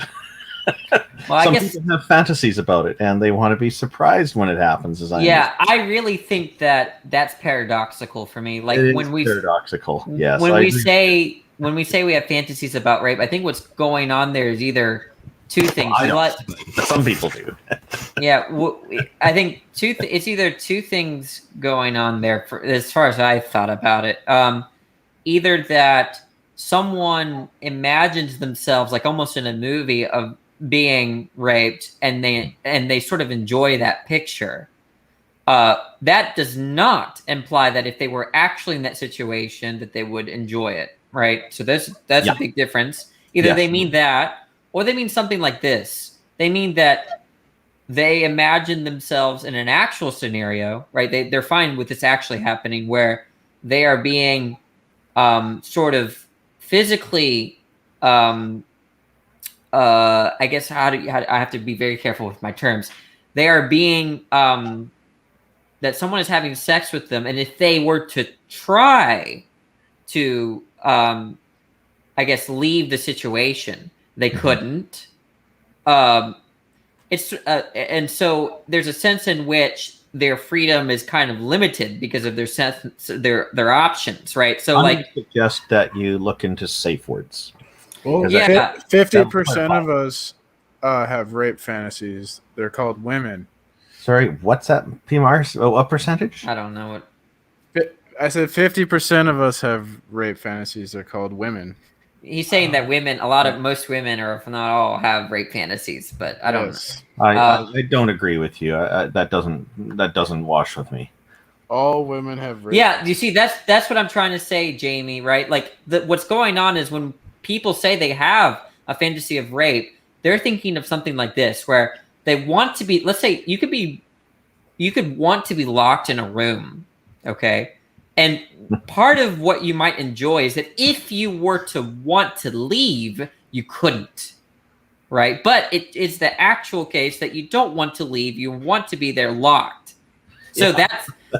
Well, Some I guess, people have fantasies about it, and they want to be surprised when it happens. As I yeah, I really think that that's paradoxical for me. Like it when is we paradoxical. Yes, when I we agree. say when we say we have fantasies about rape, I think what's going on there is either two things. I You don't, like, but some people do. yeah, I think it's either two things going on there for, as far as I thought about it. Either that someone imagines themselves like almost in a movie of being raped, and they sort of enjoy that picture. That does not imply that if they were actually in that situation that they would enjoy it, right? So that's Yeah. a big difference. Either Yes. they mean that, or they mean something like this. They mean that they imagine themselves in an actual scenario, right? They're fine with this actually happening, where they are being sort of physically, I guess I have to be very careful with my terms. They are being that someone is having sex with them, and if they were to try to, I guess, leave the situation, they couldn't. It's and so there's a sense in which their freedom is kind of limited because of their options, right? So I'm like, going to suggest that you look into safe words. Well, Because yeah. 50% of us have rape fantasies. They're called women. Sorry, what's that, PMR? What percentage? I don't know what. I said 50% of us have rape fantasies. They're called women. He's saying that most women, or if not all, have rape fantasies, but I don't know. I don't agree with you. That doesn't wash with me. All women have rape. Yeah, you see, that's what I'm trying to say, Jamie. Right? Like what's going on is when people say they have a fantasy of rape, they're thinking of something like this, where they want to be. Let's say you could want to be locked in a room, okay? And part of what you might enjoy is that if you were to want to leave, you couldn't, right? But it's the actual case that you don't want to leave; you want to be there locked. So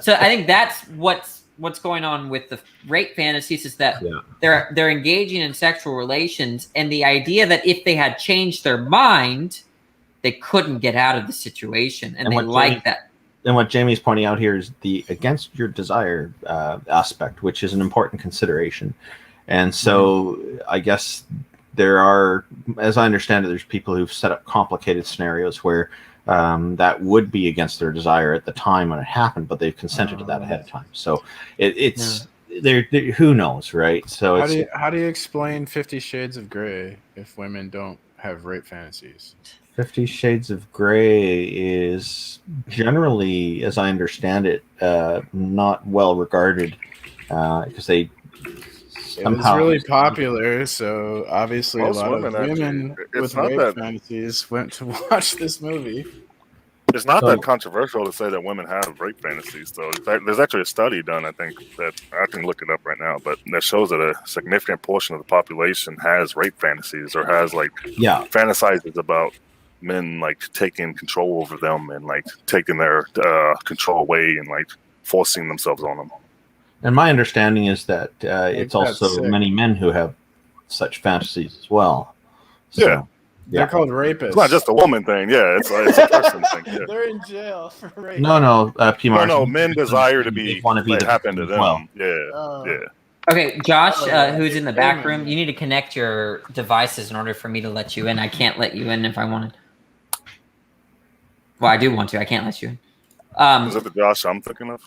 so I think that's what's going on with the rape fantasies, is that they're engaging in sexual relations, and the idea that if they had changed their mind, they couldn't get out of the situation, and they like that. And what Jamie's pointing out here is the against your desire aspect, which is an important consideration. And so I guess there are, as I understand it, there's people who've set up complicated scenarios where that would be against their desire at the time when it happened, but they've consented to that ahead of time. So it's there. Who knows, right? So how do you explain 50 Shades of Grey if women don't have rape fantasies? 50 Shades of Grey is generally, as I understand it, not well regarded because they somehow... It was really popular, so obviously Most a lot women of women with rape fantasies went to watch this movie. It's not that controversial to say that women have rape fantasies, though. In fact, there's actually a study done, I think, that I can look it up right now, but that shows that a significant portion of the population has rape fantasies, or has fantasizes about men like taking control over them and like taking their control away and like forcing themselves on them. And my understanding is that it's also many men who have such fantasies as well. So, they're called rapists. It's not just a woman thing. Yeah, it's a person thing. Yeah. They're in jail for rape. No, PMR. No, men desire to be that happen to them. Well. Yeah. Okay, Josh, who's in the back room, you need to connect your devices in order for me to let you in. I can't let you in if I wanted. Well, I do want to. I can't let you in. Is it the Josh I'm thinking of?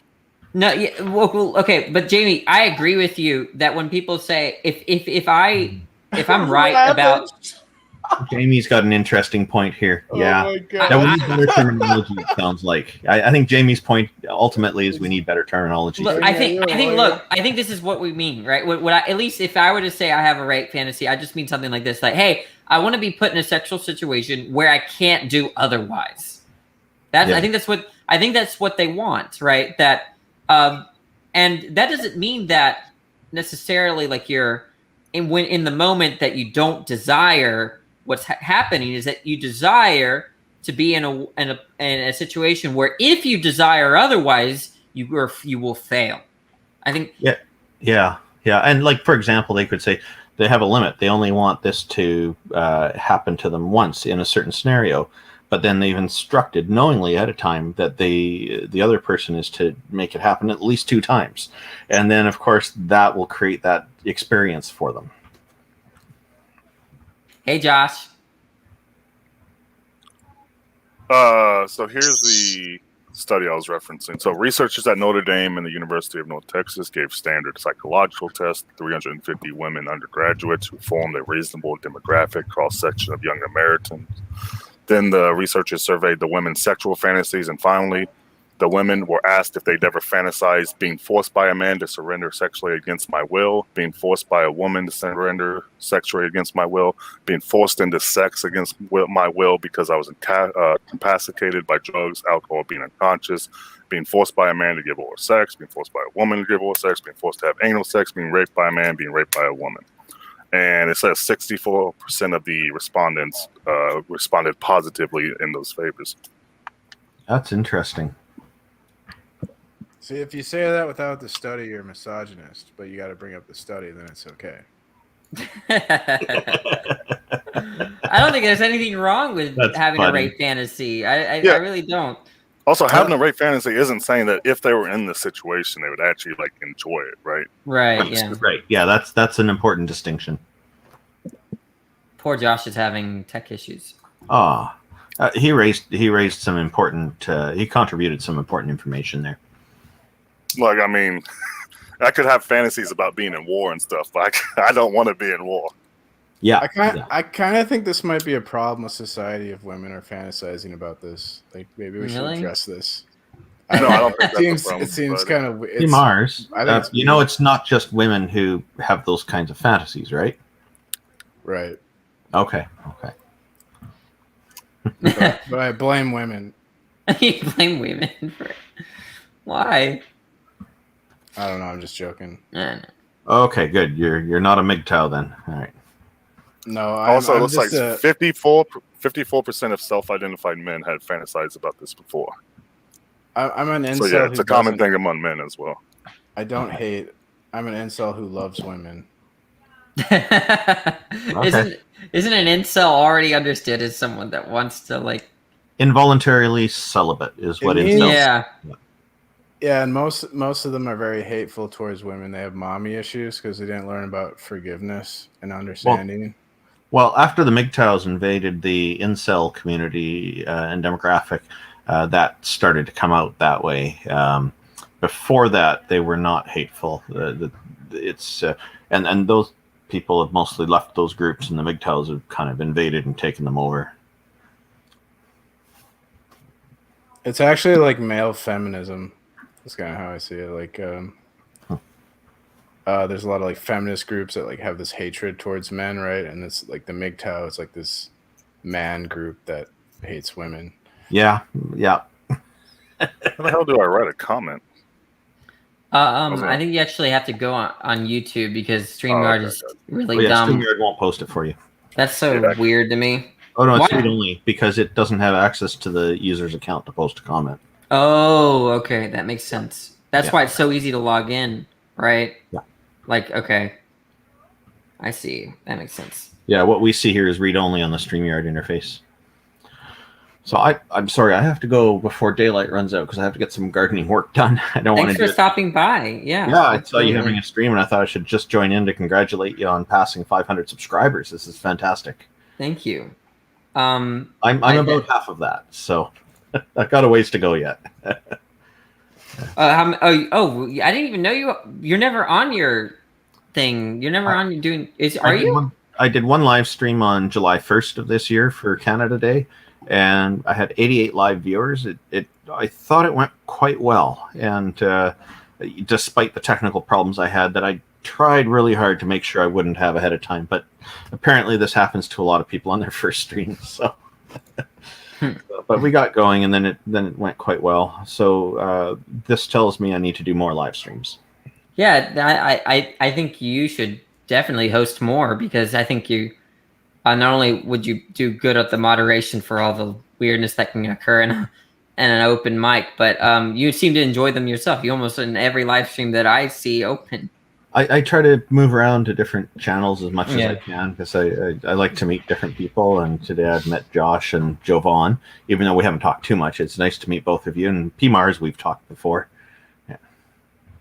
No, yeah. Well, okay, but Jamie, I agree with you that when people say if I'm right about... Jamie's got an interesting point here. Yeah. Oh my God. That we need better terminology, it sounds like. I think Jamie's point ultimately is we need better terminology. Look, I think this is what we mean, right? At least if I were to say I have a rape fantasy, I just mean something like this, like, hey, I want to be put in a sexual situation where I can't do otherwise. I think that's what they want, right? That and that doesn't mean that necessarily like you're in the moment that you don't desire what's happening, is that you desire to be in a situation where if you desire otherwise, you will fail. I think. Yeah. And like, for example, they could say, They have a limit. They only want this to happen to them once in a certain scenario, but then they've instructed knowingly ahead of time that the other person is to make it happen at least 2 times, and then of course that will create that experience for them. Hey, Josh. So here's the study I was referencing. So researchers at Notre Dame and the University of North Texas gave standard psychological tests to 350 women undergraduates who formed a reasonable demographic cross-section of young Americans. Then the researchers surveyed the women's sexual fantasies, and finally, the women were asked if they'd ever fantasized being forced by a man to surrender sexually against my will, being forced by a woman to surrender sexually against my will, being forced into sex against my will because I was incapacitated by drugs, alcohol, being unconscious, being forced by a man to give oral sex, being forced by a woman to give oral sex, being forced to have anal sex, being raped by a man, being raped by a woman. And it says 64% of the respondents responded positively in those favors. That's interesting. See, if you say that without the study, you're a misogynist, but you got to bring up the study, then it's okay. I don't think there's anything wrong with That's having funny. a rape fantasy. I really don't. Also, having a rape fantasy isn't saying that if they were in this situation, they would actually like enjoy it, right? Right, yeah. Right. Yeah, that's an important distinction. Poor Josh is having tech issues. He raised some important. He contributed some important information there. Like, I mean, I could have fantasies about being in war and stuff, but I don't want to be in war. Yeah, I kind of think this might be a problem with society if women are fantasizing about this. Like, maybe we should address this. No, I don't think that's a problem. It seems kind of weird. Mars. I think it's not just women who have those kinds of fantasies, right? Right. Okay. But I blame women. You blame women for it. Why? I don't know. I'm just joking. Okay, good. You're not a MGTOW then. All right. No. Also, it looks like 54% of self-identified men had fantasized about this before. I'm an incel. So yeah, it's a common thing among men as well. I don't hate. I'm an incel who loves women. Okay. Isn't an incel already understood as someone that wants to like involuntarily celibate is what incel. Yeah. Yeah, and most of them are very hateful towards women. They have mommy issues because they didn't learn about forgiveness and understanding. Well, after the MGTOWs invaded the incel community and demographic, that started to come out that way. Before that, they were not hateful. And those people have mostly left those groups, and the MGTOWs have kind of invaded and taken them over. It's actually like male feminism. That's kind of how I see it. Like, there's a lot of like feminist groups that like have this hatred towards men, right? And it's like the MGTOW. It's like this man group that hates women. Yeah. How the hell do I write a comment? I think you actually have to go on YouTube because StreamYard is really dumb. StreamYard won't post it for you. That's so weird to me. Oh no, it's read only because it doesn't have access to the user's account to post a comment. Oh, okay, that makes sense. That's why it's so easy to log in, right? Yeah. Like, okay, I see. That makes sense. Yeah, what we see here is read only on the StreamYard interface. So I'm sorry, I have to go before daylight runs out because I have to get some gardening work done. I don't want to. Thanks for stopping by. Yeah. Yeah, I saw you having a stream, and I thought I should just join in to congratulate you on passing 500 subscribers. This is fantastic. Thank you. I'm about half of that, so I've got a ways to go yet. I didn't even know you're never on your thing. You're never on doing. Are you? I did one live stream on July 1st of this year for Canada Day, and I had 88 live viewers. I thought it went quite well, and despite the technical problems I had, that I tried really hard to make sure I wouldn't have ahead of time. But apparently, this happens to a lot of people on their first stream. So, but we got going, and then it went quite well. So this tells me I need to do more live streams. Yeah, I think you should definitely host more because I think you. Not only would you do good at the moderation for all the weirdness that can occur in an open mic, but you seem to enjoy them yourself. You almost in every live stream that I see open. I try to move around to different channels as much as Yeah. I can because I like to meet different people. And today I've met Josh and Jovan. Even though we haven't talked too much, it's nice to meet both of you. And P Mars, we've talked before.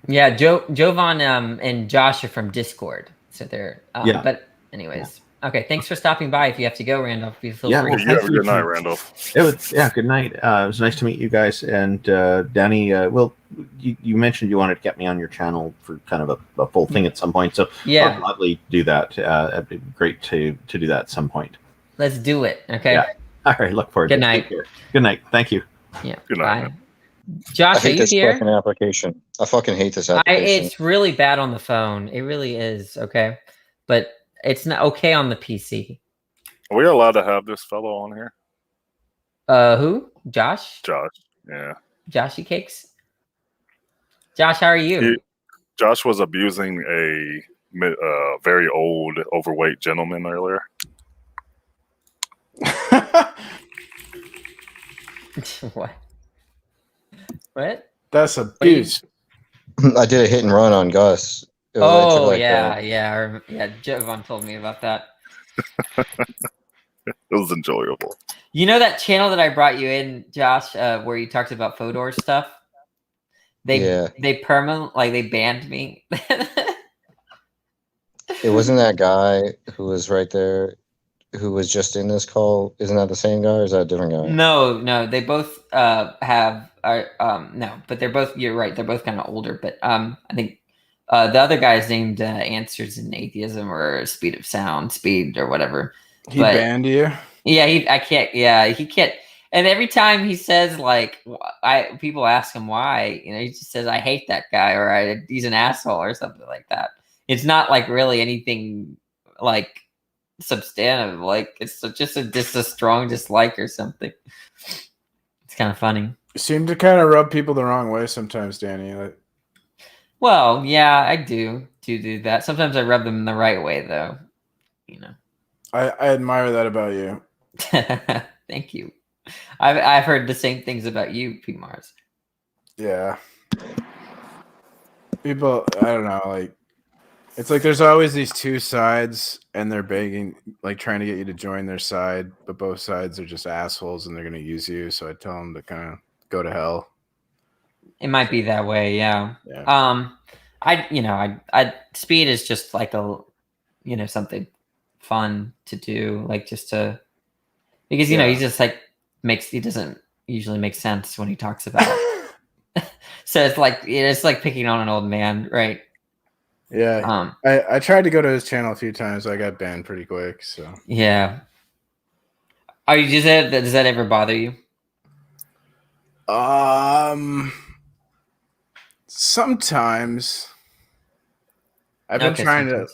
Yeah, Jovan and Josh are from Discord, so they're Yeah. But anyways, okay. Thanks for stopping by. If you have to go, Randolph, feel free. Yeah, well, You have a good night, Randolph. It was good night. It was nice to meet you guys. And Danny, you mentioned you wanted to get me on your channel for kind of a full thing at some point. So Yeah. I'll gladly do that. It'd be great to do that at some point. Let's do it. Okay. Yeah. All right. Look forward Good to it. night. Take care. Good night. Thank you. Yeah. Good night, Bye. man. I Josh, are hate you this here? fucking application. I fucking hate this application. It's really bad on the phone. It really is. Okay, but it's not okay on the PC. Are we allowed to have this fellow on here? Who? Josh? Josh. Yeah. Joshy Cakes? Josh, how are you? Josh was abusing a very old, overweight gentleman earlier. What? What? That's abuse. I did a hit and run on Gus. It took Oh, like, yeah. Jovan told me about that. It was enjoyable. You know that channel that I brought you in, Josh, where you talked about Fodor stuff? Yeah. They they banned me. It wasn't that guy who was right there, who was just in this call. Isn't that the same guy, or is that a different guy? No, they both no, but they're both. You're right. They're both kind of older, but I think the other guy's named Answers in Atheism or Speed of Sound, Speed or whatever. He banned you? Yeah, I can't. Yeah, he can't. And every time he says like, people ask him why, he just says, "I hate that guy," or "He's an asshole," or something like that. It's not like really anything like substantive. Like it's just a strong dislike or something. It's kind of funny. You seem to kind of rub people the wrong way sometimes, Danny. Like, Well, yeah, I do that. Sometimes I rub them the right way, though. I admire that about you. Thank you. I've heard the same things about you, P Mars. Yeah. People, I don't know, like, it's like there's always these two sides, and they're begging, like, trying to get you to join their side, but both sides are just assholes, and they're going to use you. So I tell them to kind of go to hell. It might be that way, yeah. Speed is just like something fun to do, like just to, because he just like he doesn't usually make sense when he talks about it. So it's like picking on an old man, right? Yeah. I tried to go to his channel a few times. I got banned pretty quick. So yeah. Does that ever bother you? Sometimes. I've been trying to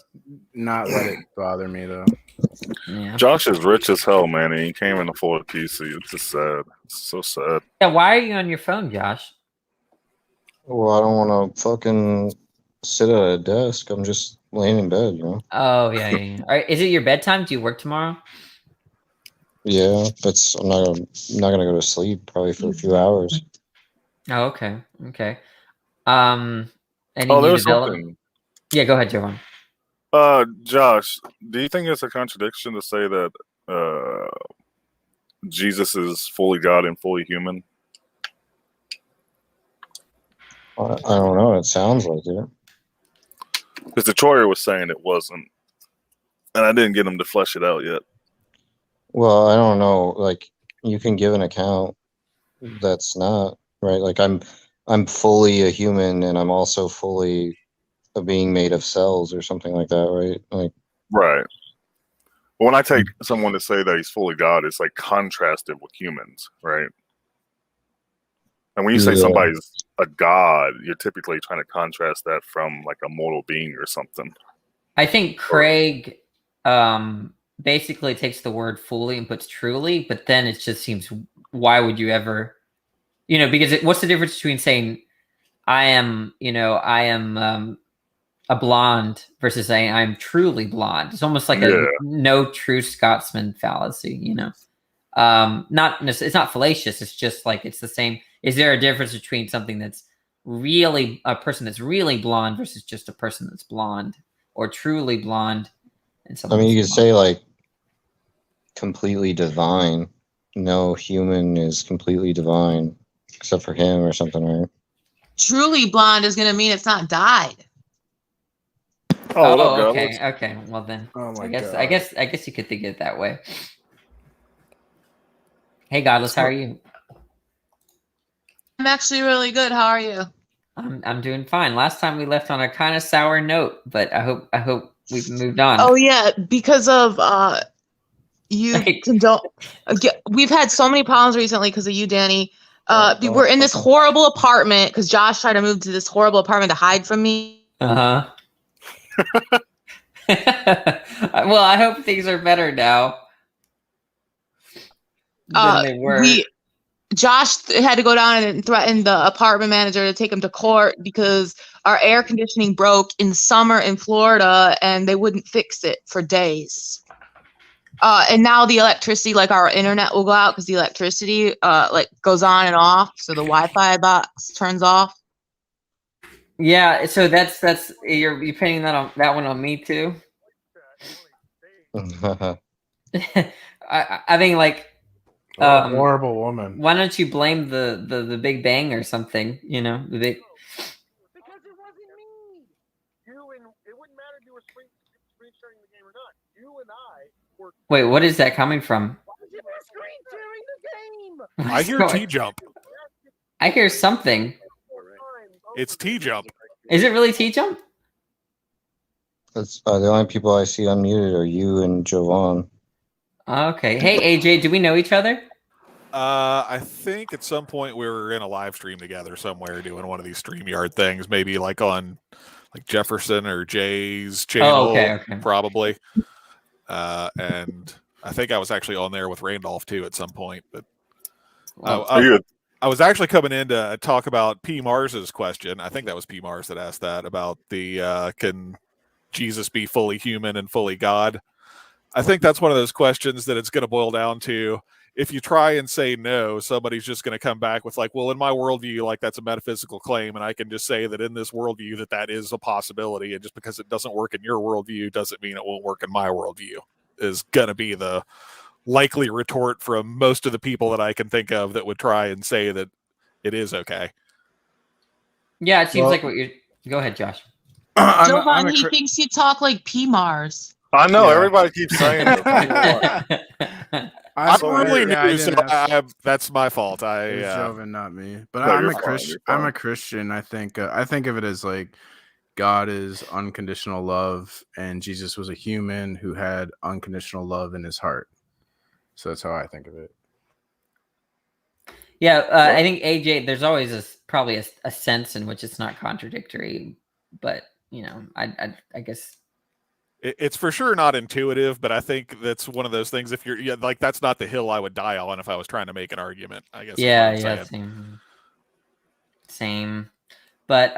not let it bother me though. Yeah. Josh is rich as hell, man, and he can't even afford a PC. It's just sad. It's so sad. Yeah, why are you on your phone, Josh? Well, I don't want to fucking sit at a desk. I'm just laying in bed, Oh yeah. All right, is it your bedtime? Do you work tomorrow? Yeah, but I'm not gonna go to sleep probably for a few hours. Oh, okay. Any There new was development? something. Yeah, go ahead, Jovan. Josh, do you think it's a contradiction to say that Jesus is fully God and fully human? I don't know. It sounds like it. Because Detroyer was saying it wasn't, and I didn't get him to flesh it out yet. Well, I don't know. Like, you can give an account that's not right. Like, I'm fully a human, and I'm also fully a being made of cells or something like that, right? Like, right. But when I take someone to say that he's fully God, it's like contrasted with humans, right? And when you say somebody's a god, you're typically trying to contrast that from like a mortal being or something. I think Craig basically takes the word fully and puts truly, but then it just seems, why would you ever, because what's the difference between saying I am a blonde versus saying I'm truly blonde? It's almost like a no true Scotsman fallacy, it's not fallacious. It's just like, it's the same. Is there a difference between something that's really a person that's really blonde versus just a person that's blonde, or truly blonde and I someone mean, you that's could say blonde. like completely divine. No human is completely divine except for him or something, right? Truly blonde is gonna mean it's not dyed. Oh, what up, Oh, guys? okay, okay. Well then, Oh my I guess god. I guess you could think of it that way. Hey, Godless, how are you? I'm actually really good. How are you? I'm doing fine. Last time we left on a kind of sour note, but I hope we've moved on. Oh yeah, because of you Like, condone. We've had so many problems recently because of you, Danny. Oh, We're in this horrible apartment because Josh tried to move to this horrible apartment to hide from me. uh-huh. Well, I hope things are better now than they were. Josh had to go down and threaten the apartment manager to take him to court because our air conditioning broke in summer in Florida and they wouldn't fix it for days. And now the electricity, like our internet will go out because the electricity like goes on and off. So the Wi-Fi box turns off. Yeah, so that's you're painting that one on me too. I think like What a horrible woman. why don't you blame the Big Bang or something? You know, the big. Because it wasn't me. It wouldn't matter if you were screen sharing the game or not. You and I were. Wait, what is that coming from? You were screen sharing the game. I hear T jump. I hear something. It's T jump. Is it really T jump? That's the only people I see unmuted are you and Jovan. Okay. Hey AJ, do we know each other? I think at some point we were in a live stream together somewhere doing one of these StreamYard things, maybe like on like Jefferson or Jay's channel, okay. probably. And I think I was actually on there with Randolph too at some point. But I was actually coming in to talk about P. Mars's question. I think that was P. Mars that asked that about the can Jesus be fully human and fully God? I think that's one of those questions that it's going to boil down to. If you try and say no, somebody's just going to come back with like, well, in my worldview, like that's a metaphysical claim. And I can just say that in this worldview that is a possibility. And just because it doesn't work in your worldview doesn't mean it won't work in my worldview is going to be the likely retort from most of the people that I can think of that would try and say that it is okay. Yeah, it seems like what you're... Go ahead, Josh. Jovan, he thinks you talk like P. Mars. I know, everybody keeps saying it. I'm really new, so that's my fault. It was Jovan, not me. But No, I'm a Christian. I'm a Christian. I think of it as like God is unconditional love, and Jesus was a human who had unconditional love in his heart. So that's how I think of it. Yeah, I think AJ. There's always probably a sense in which it's not contradictory, but you know, I guess. It's for sure not intuitive, but I think that's one of those things. If you're like, that's not the hill I would die on if I was trying to make an argument. I guess. Yeah, same. But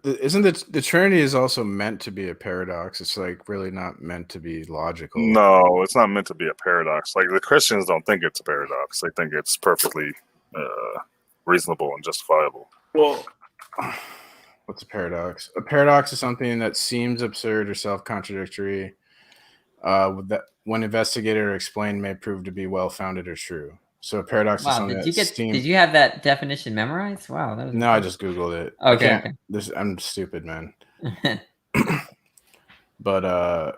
isn't the Trinity is also meant to be a paradox? It's like really not meant to be logical. No, it's not meant to be a paradox. Like the Christians don't think it's a paradox. They think it's perfectly reasonable and justifiable. Well. What's a paradox? A paradox is something that seems absurd or self-contradictory, that when investigated or explained may prove to be well-founded or true. So a paradox is something did you have that definition memorized? Wow. That was I just Googled it. Okay. I'm stupid, man. But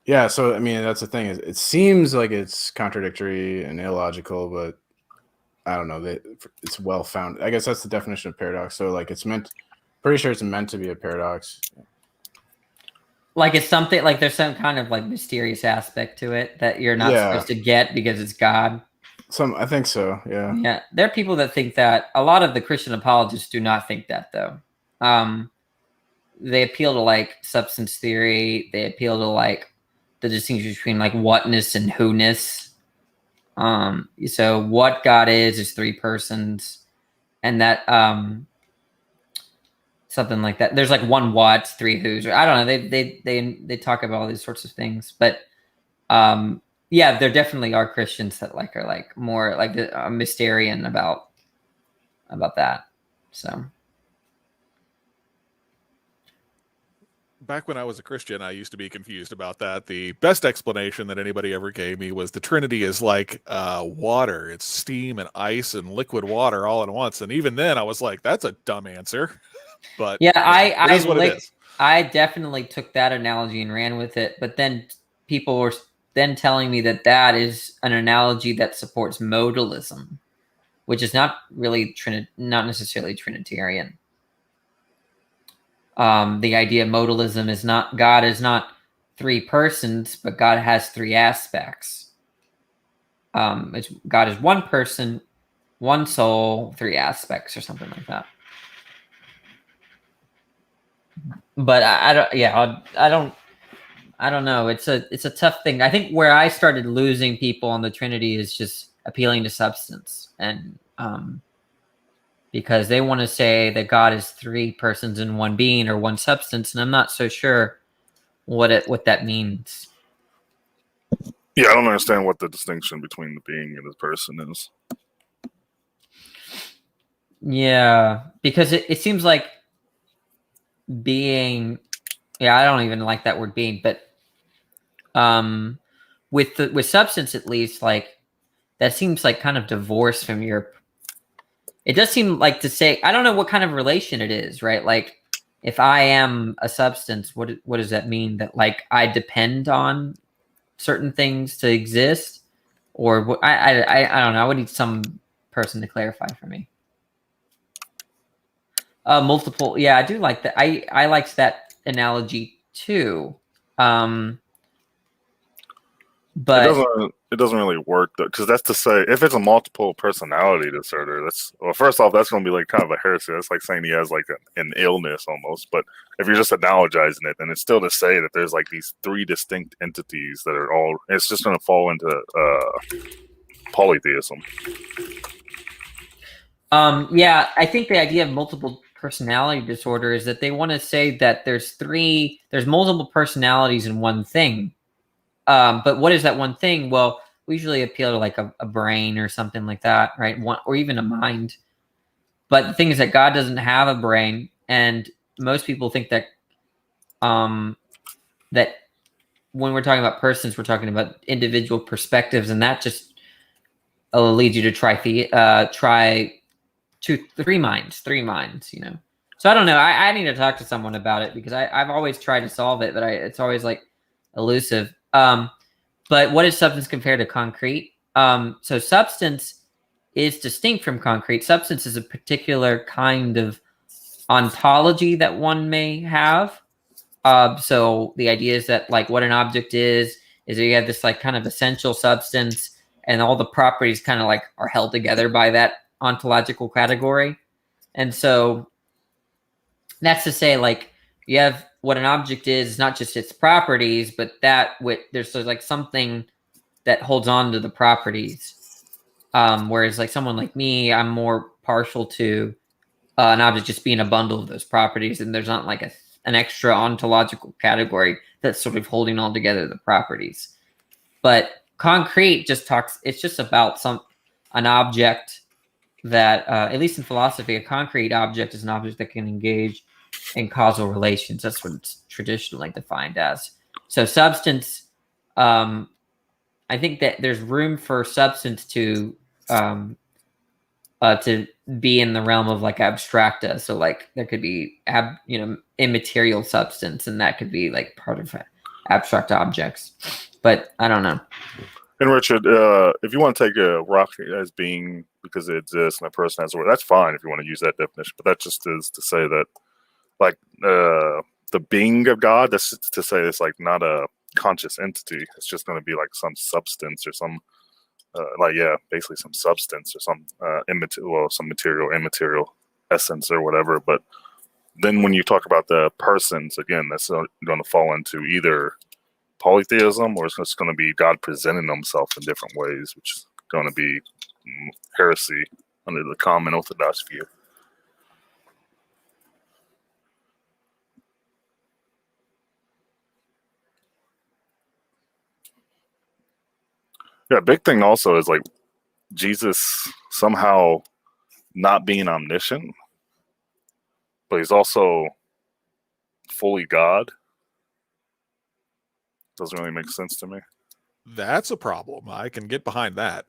yeah, so I mean that's the thing. It seems like it's contradictory and illogical, but I don't know. It's well-founded. I guess that's the definition of paradox. So like it's meant... Pretty sure it's meant to be a paradox. Like it's something like there's some kind of like mysterious aspect to it that you're not supposed to get because it's God. I think so. Yeah. Yeah. There are people that think that. A lot of the Christian apologists do not think that though. They appeal to like substance theory. They appeal to like the distinction between like whatness and who-ness. So what God is three persons, and that something like that. There's like one what, three who's, or I don't know. They talk about all these sorts of things, but yeah, there definitely are Christians that are like more like Mysterian about that. So back when I was a Christian, I used to be confused about that. The best explanation that anybody ever gave me was the Trinity is like water. It's steam and ice and liquid water all at once. And even then, I was like, that's a dumb answer. But Yeah, it is what it is. I definitely took that analogy and ran with it, but then people were then telling me that that is an analogy that supports modalism, which is not really not necessarily Trinitarian. The idea of modalism is not God is not three persons, but God has three aspects. God is one person, one soul, three aspects, or something like that. But I don't. Yeah, I don't know. It's a tough thing. I think where I started losing people on the Trinity is just appealing to substance, and because they want to say that God is three persons in one being or one substance, and I'm not so sure what that means. Yeah, I don't understand what the distinction between the being and the person is. Yeah, because it seems like being. Yeah, I don't even like that word being, but with substance at least, like that seems like kind of divorced from your. It does seem like to say I don't know what kind of relation it is, right? Like if I am a substance, what does that mean? That like I depend on certain things to exist, or what? I don't know. I would need some person to clarify for me. Multiple, yeah, I do like that. I liked that analogy too. But it doesn't really work though, because that's to say if it's a multiple personality disorder, that's well, first off, that's going to be like kind of a heresy. That's like saying he has like an illness almost. But if you're just analogizing it, then it's still to say that there's like these three distinct entities that are all. It's just going to fall into polytheism. Yeah, I think the idea of multiple personality disorder is that they want to say that there's multiple personalities in one thing. But what is that one thing? Well, we usually appeal to like a brain or something like that, right? Or even a mind. But the thing is that God doesn't have a brain, and most people think that that when we're talking about persons, we're talking about individual perspectives, and that just leads you to try three minds, you know. So I don't know. I need to talk to someone about it because I've always tried to solve it, but it's always like elusive. But what is substance compared to concrete? So substance is distinct from concrete. Substance is a particular kind of ontology that one may have. So the idea is that like what an object is that you have this like kind of essential substance, and all the properties kind of like are held together by that ontological category. And so that's to say, like, you have what an object is not just its properties, but there's like something that holds on to the properties. Whereas like someone like me, I'm more partial to an object just being a bundle of those properties, and there's not like an extra ontological category that's sort of holding all together the properties. But concrete just it's just about an object that, at least in philosophy, a concrete object is an object that can engage in causal relations. That's what it's traditionally defined as. So substance, I think that there's room for substance to be in the realm of like abstracta. So like there could be immaterial substance, and that could be like part of abstract objects. But I don't know. And Richard, if you want to take a rock as being because it exists and a person has a word, that's fine if you want to use that definition. But that just is to say that, like, the being of God, that's to say it's like not a conscious entity. It's just going to be like some substance or some, basically some substance or some some material, immaterial essence or whatever. But then when you talk about the persons, again, that's going to fall into either polytheism, or it's just going to be God presenting himself in different ways, which is going to be heresy under the common Orthodox view. Yeah, big thing also is like Jesus somehow not being omniscient, but he's also fully God. Doesn't really make sense to me. That's a problem. I can get behind that.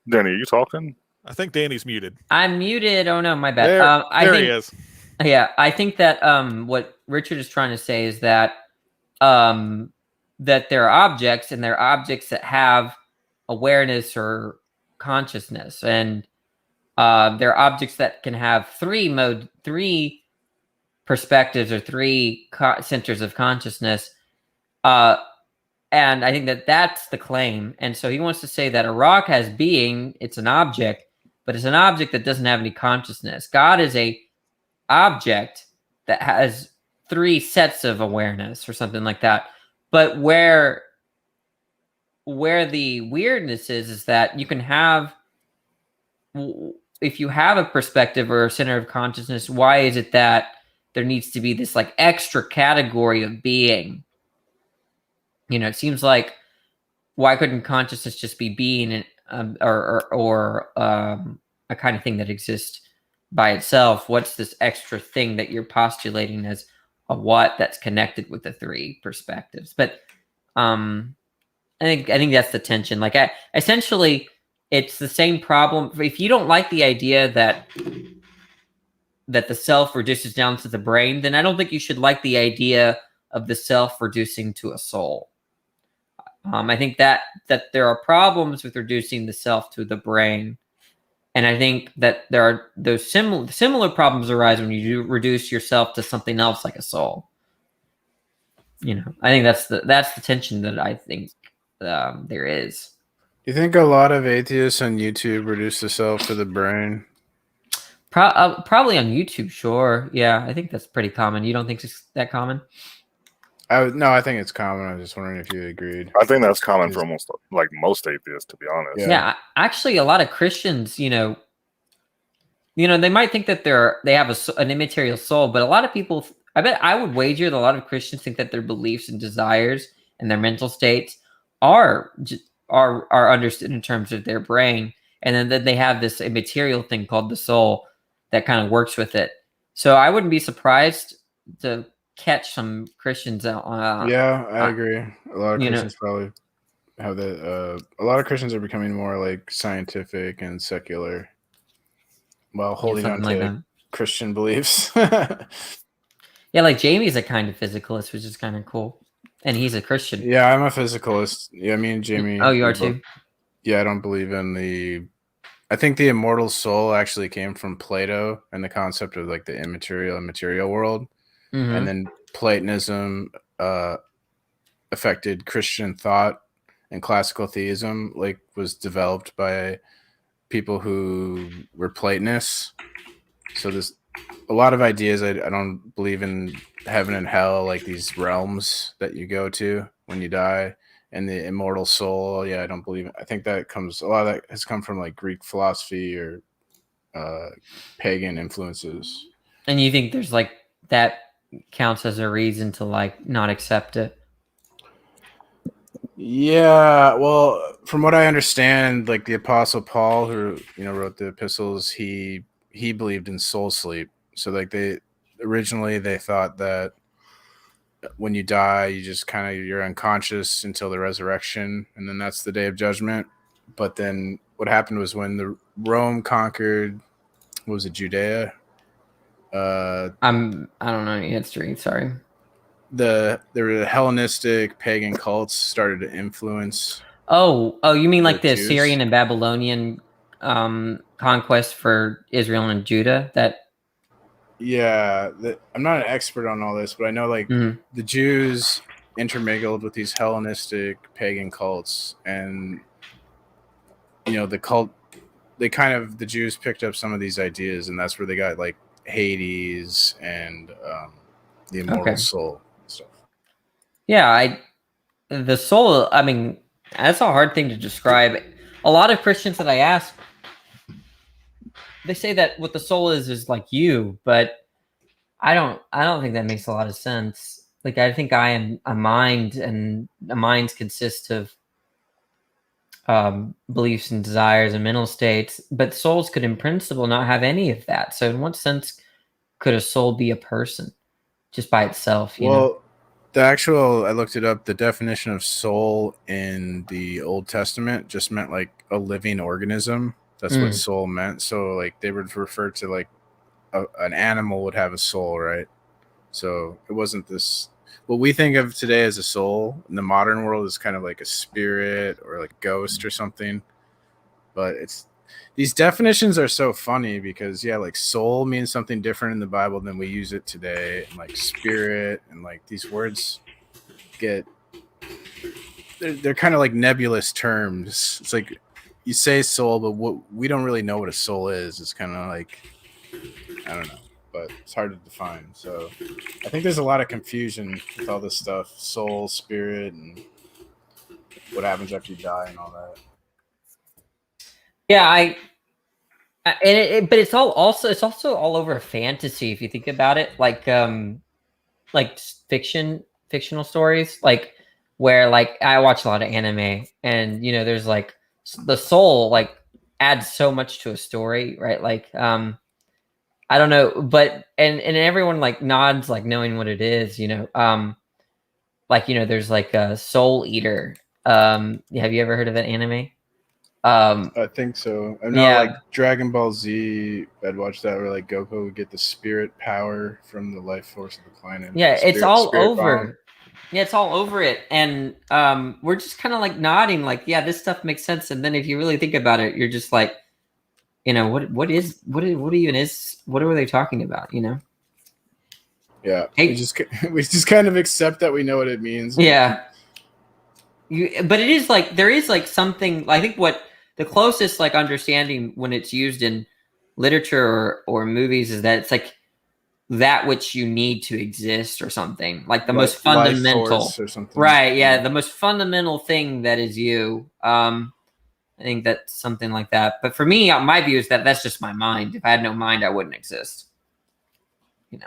Danny, are you talking? I think Danny's muted. I'm muted. Oh no, my bad. There he is. Yeah, I think that what Richard is trying to say is that that there are objects, and there are objects that have awareness or consciousness, and there are objects that can have three perspectives or three centers of consciousness. And I think that that's the claim. And so he wants to say that a rock has being, it's an object, but it's an object that doesn't have any consciousness. God is a object that has three sets of awareness or something like that. But where the weirdness is that you can have, if you have a perspective or a center of consciousness, why is it that there needs to be this like extra category of being? You know, it seems like, why couldn't consciousness just be being or a kind of thing that exists by itself? What's this extra thing that you're postulating as a what that's connected with the three perspectives? But I think that's the tension. Like, essentially, it's the same problem. If you don't like the idea that the self reduces down to the brain, then I don't think you should like the idea of the self reducing to a soul. I think that there are problems with reducing the self to the brain, and I think that there are those similar problems arise when you do reduce yourself to something else like a soul. You know, I think that's the tension that I think there is. Do you think a lot of atheists on YouTube reduce the self to the brain? Probably on YouTube, sure. Yeah, I think that's pretty common. You don't think it's that common? No, I think it's common. I was just wondering if you agreed. I think that's common for almost like most atheists, to be honest. Yeah, actually, a lot of Christians, you know, they might think that they have an immaterial soul, but a lot of people, I bet I would wager that a lot of Christians think that their beliefs and desires and their mental states are understood in terms of their brain, and then they have this immaterial thing called the soul that kind of works with it. So I wouldn't be surprised to catch some Christians out. Yeah, I agree. A lot of Christians probably have that. A lot of Christians are becoming more like scientific and secular while holding on to Christian beliefs. Yeah, like Jamie's a kind of physicalist, which is kind of cool. And he's a Christian. Yeah, I'm a physicalist. Yeah, me and Jamie. Oh, you are too? Yeah, I don't believe in I think the immortal soul actually came from Plato and the concept of like the immaterial and material world. Mm-hmm. And then Platonism affected Christian thought, and classical theism was developed by people who were Platonists. So there's a lot of ideas. I don't believe in heaven and hell, like these realms that you go to when you die, and the immortal soul. Yeah, I don't believe it. I think a lot of that has come from like Greek philosophy or pagan influences. And you think there's like that counts as a reason to like not accept it? Yeah, well, from what I understand, like the Apostle Paul, who wrote the epistles, he believed in soul sleep. So like they thought that when you die, you just you're unconscious until the resurrection, and then that's the day of judgment. But then what happened was when the Rome conquered, what was it, Judea? I don't know any history. Sorry. There were Hellenistic pagan cults started to influence. Oh, you mean like the Assyrian and Babylonian conquest for Israel and Judah? Yeah, I'm not an expert on all this, but I know the Jews intermingled with these Hellenistic pagan cults, and the Jews picked up some of these ideas, and that's where they got like Hades and the immortal soul stuff. Yeah, the soul, I mean, that's a hard thing to describe. A lot of Christians that I ask, they say that what the soul is like you, but I don't think that makes a lot of sense. Like, I think I am a mind, and a mind consists of beliefs and desires and mental states, but souls could in principle not have any of that. So in what sense could a soul be a person just by itself? You know? Well, the actual, I looked it up, the definition of soul in the Old Testament just meant like a living organism. That's what soul meant. So like they would refer to like an animal would have a soul, right? So it wasn't this, what we think of today as a soul in the modern world is kind of like a spirit or like ghost or something. But it's, these definitions are so funny because yeah, like soul means something different in the Bible than we use it today, and like spirit and like these words get, they're kind of like nebulous terms. It's like you say soul, but what we don't really know what a soul is. It's kind of like, I don't know, but it's hard to define. So I think there's a lot of confusion with all this stuff, soul, spirit, and what happens after you die and all that. Yeah, but it's also all over fantasy if you think about it, like fictional stories, like where like I watch a lot of anime, and you know, there's like the soul like adds so much to a story, right? Like I don't know, but and everyone like nods like knowing what it is, you know. Like, you know, there's like a Soul Eater. Have you ever heard of that anime? I think so. I'm not yeah. like Dragon Ball Z. I'd watch that where like Goku would get the spirit power from the life force of the planet. Yeah, it's all over. Bomb. Yeah, it's all over it, and we're just kind of like nodding, like, yeah, this stuff makes sense. And then if you really think about it, you're just like, you know, what were they talking about? You know? Yeah, we just kind of accept that we know what it means. Yeah. But it is like there is like something. I think what the closest like understanding when it's used in literature or movies is that it's like that which you need to exist or something, like the most fundamental, or something. Right? Yeah, the most fundamental thing that is you. I think that's something like that. But for me, my view is that that's just my mind. If I had no mind, I wouldn't exist. You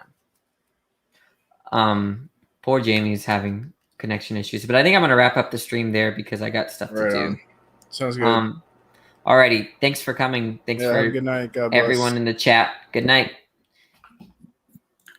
know. Poor Jamie's having connection issues, but I think I'm gonna wrap up the stream there because I got stuff to do. Sounds good. Alrighty, thanks for coming. Thanks for good night. God bless. everyone in the chat. Good night.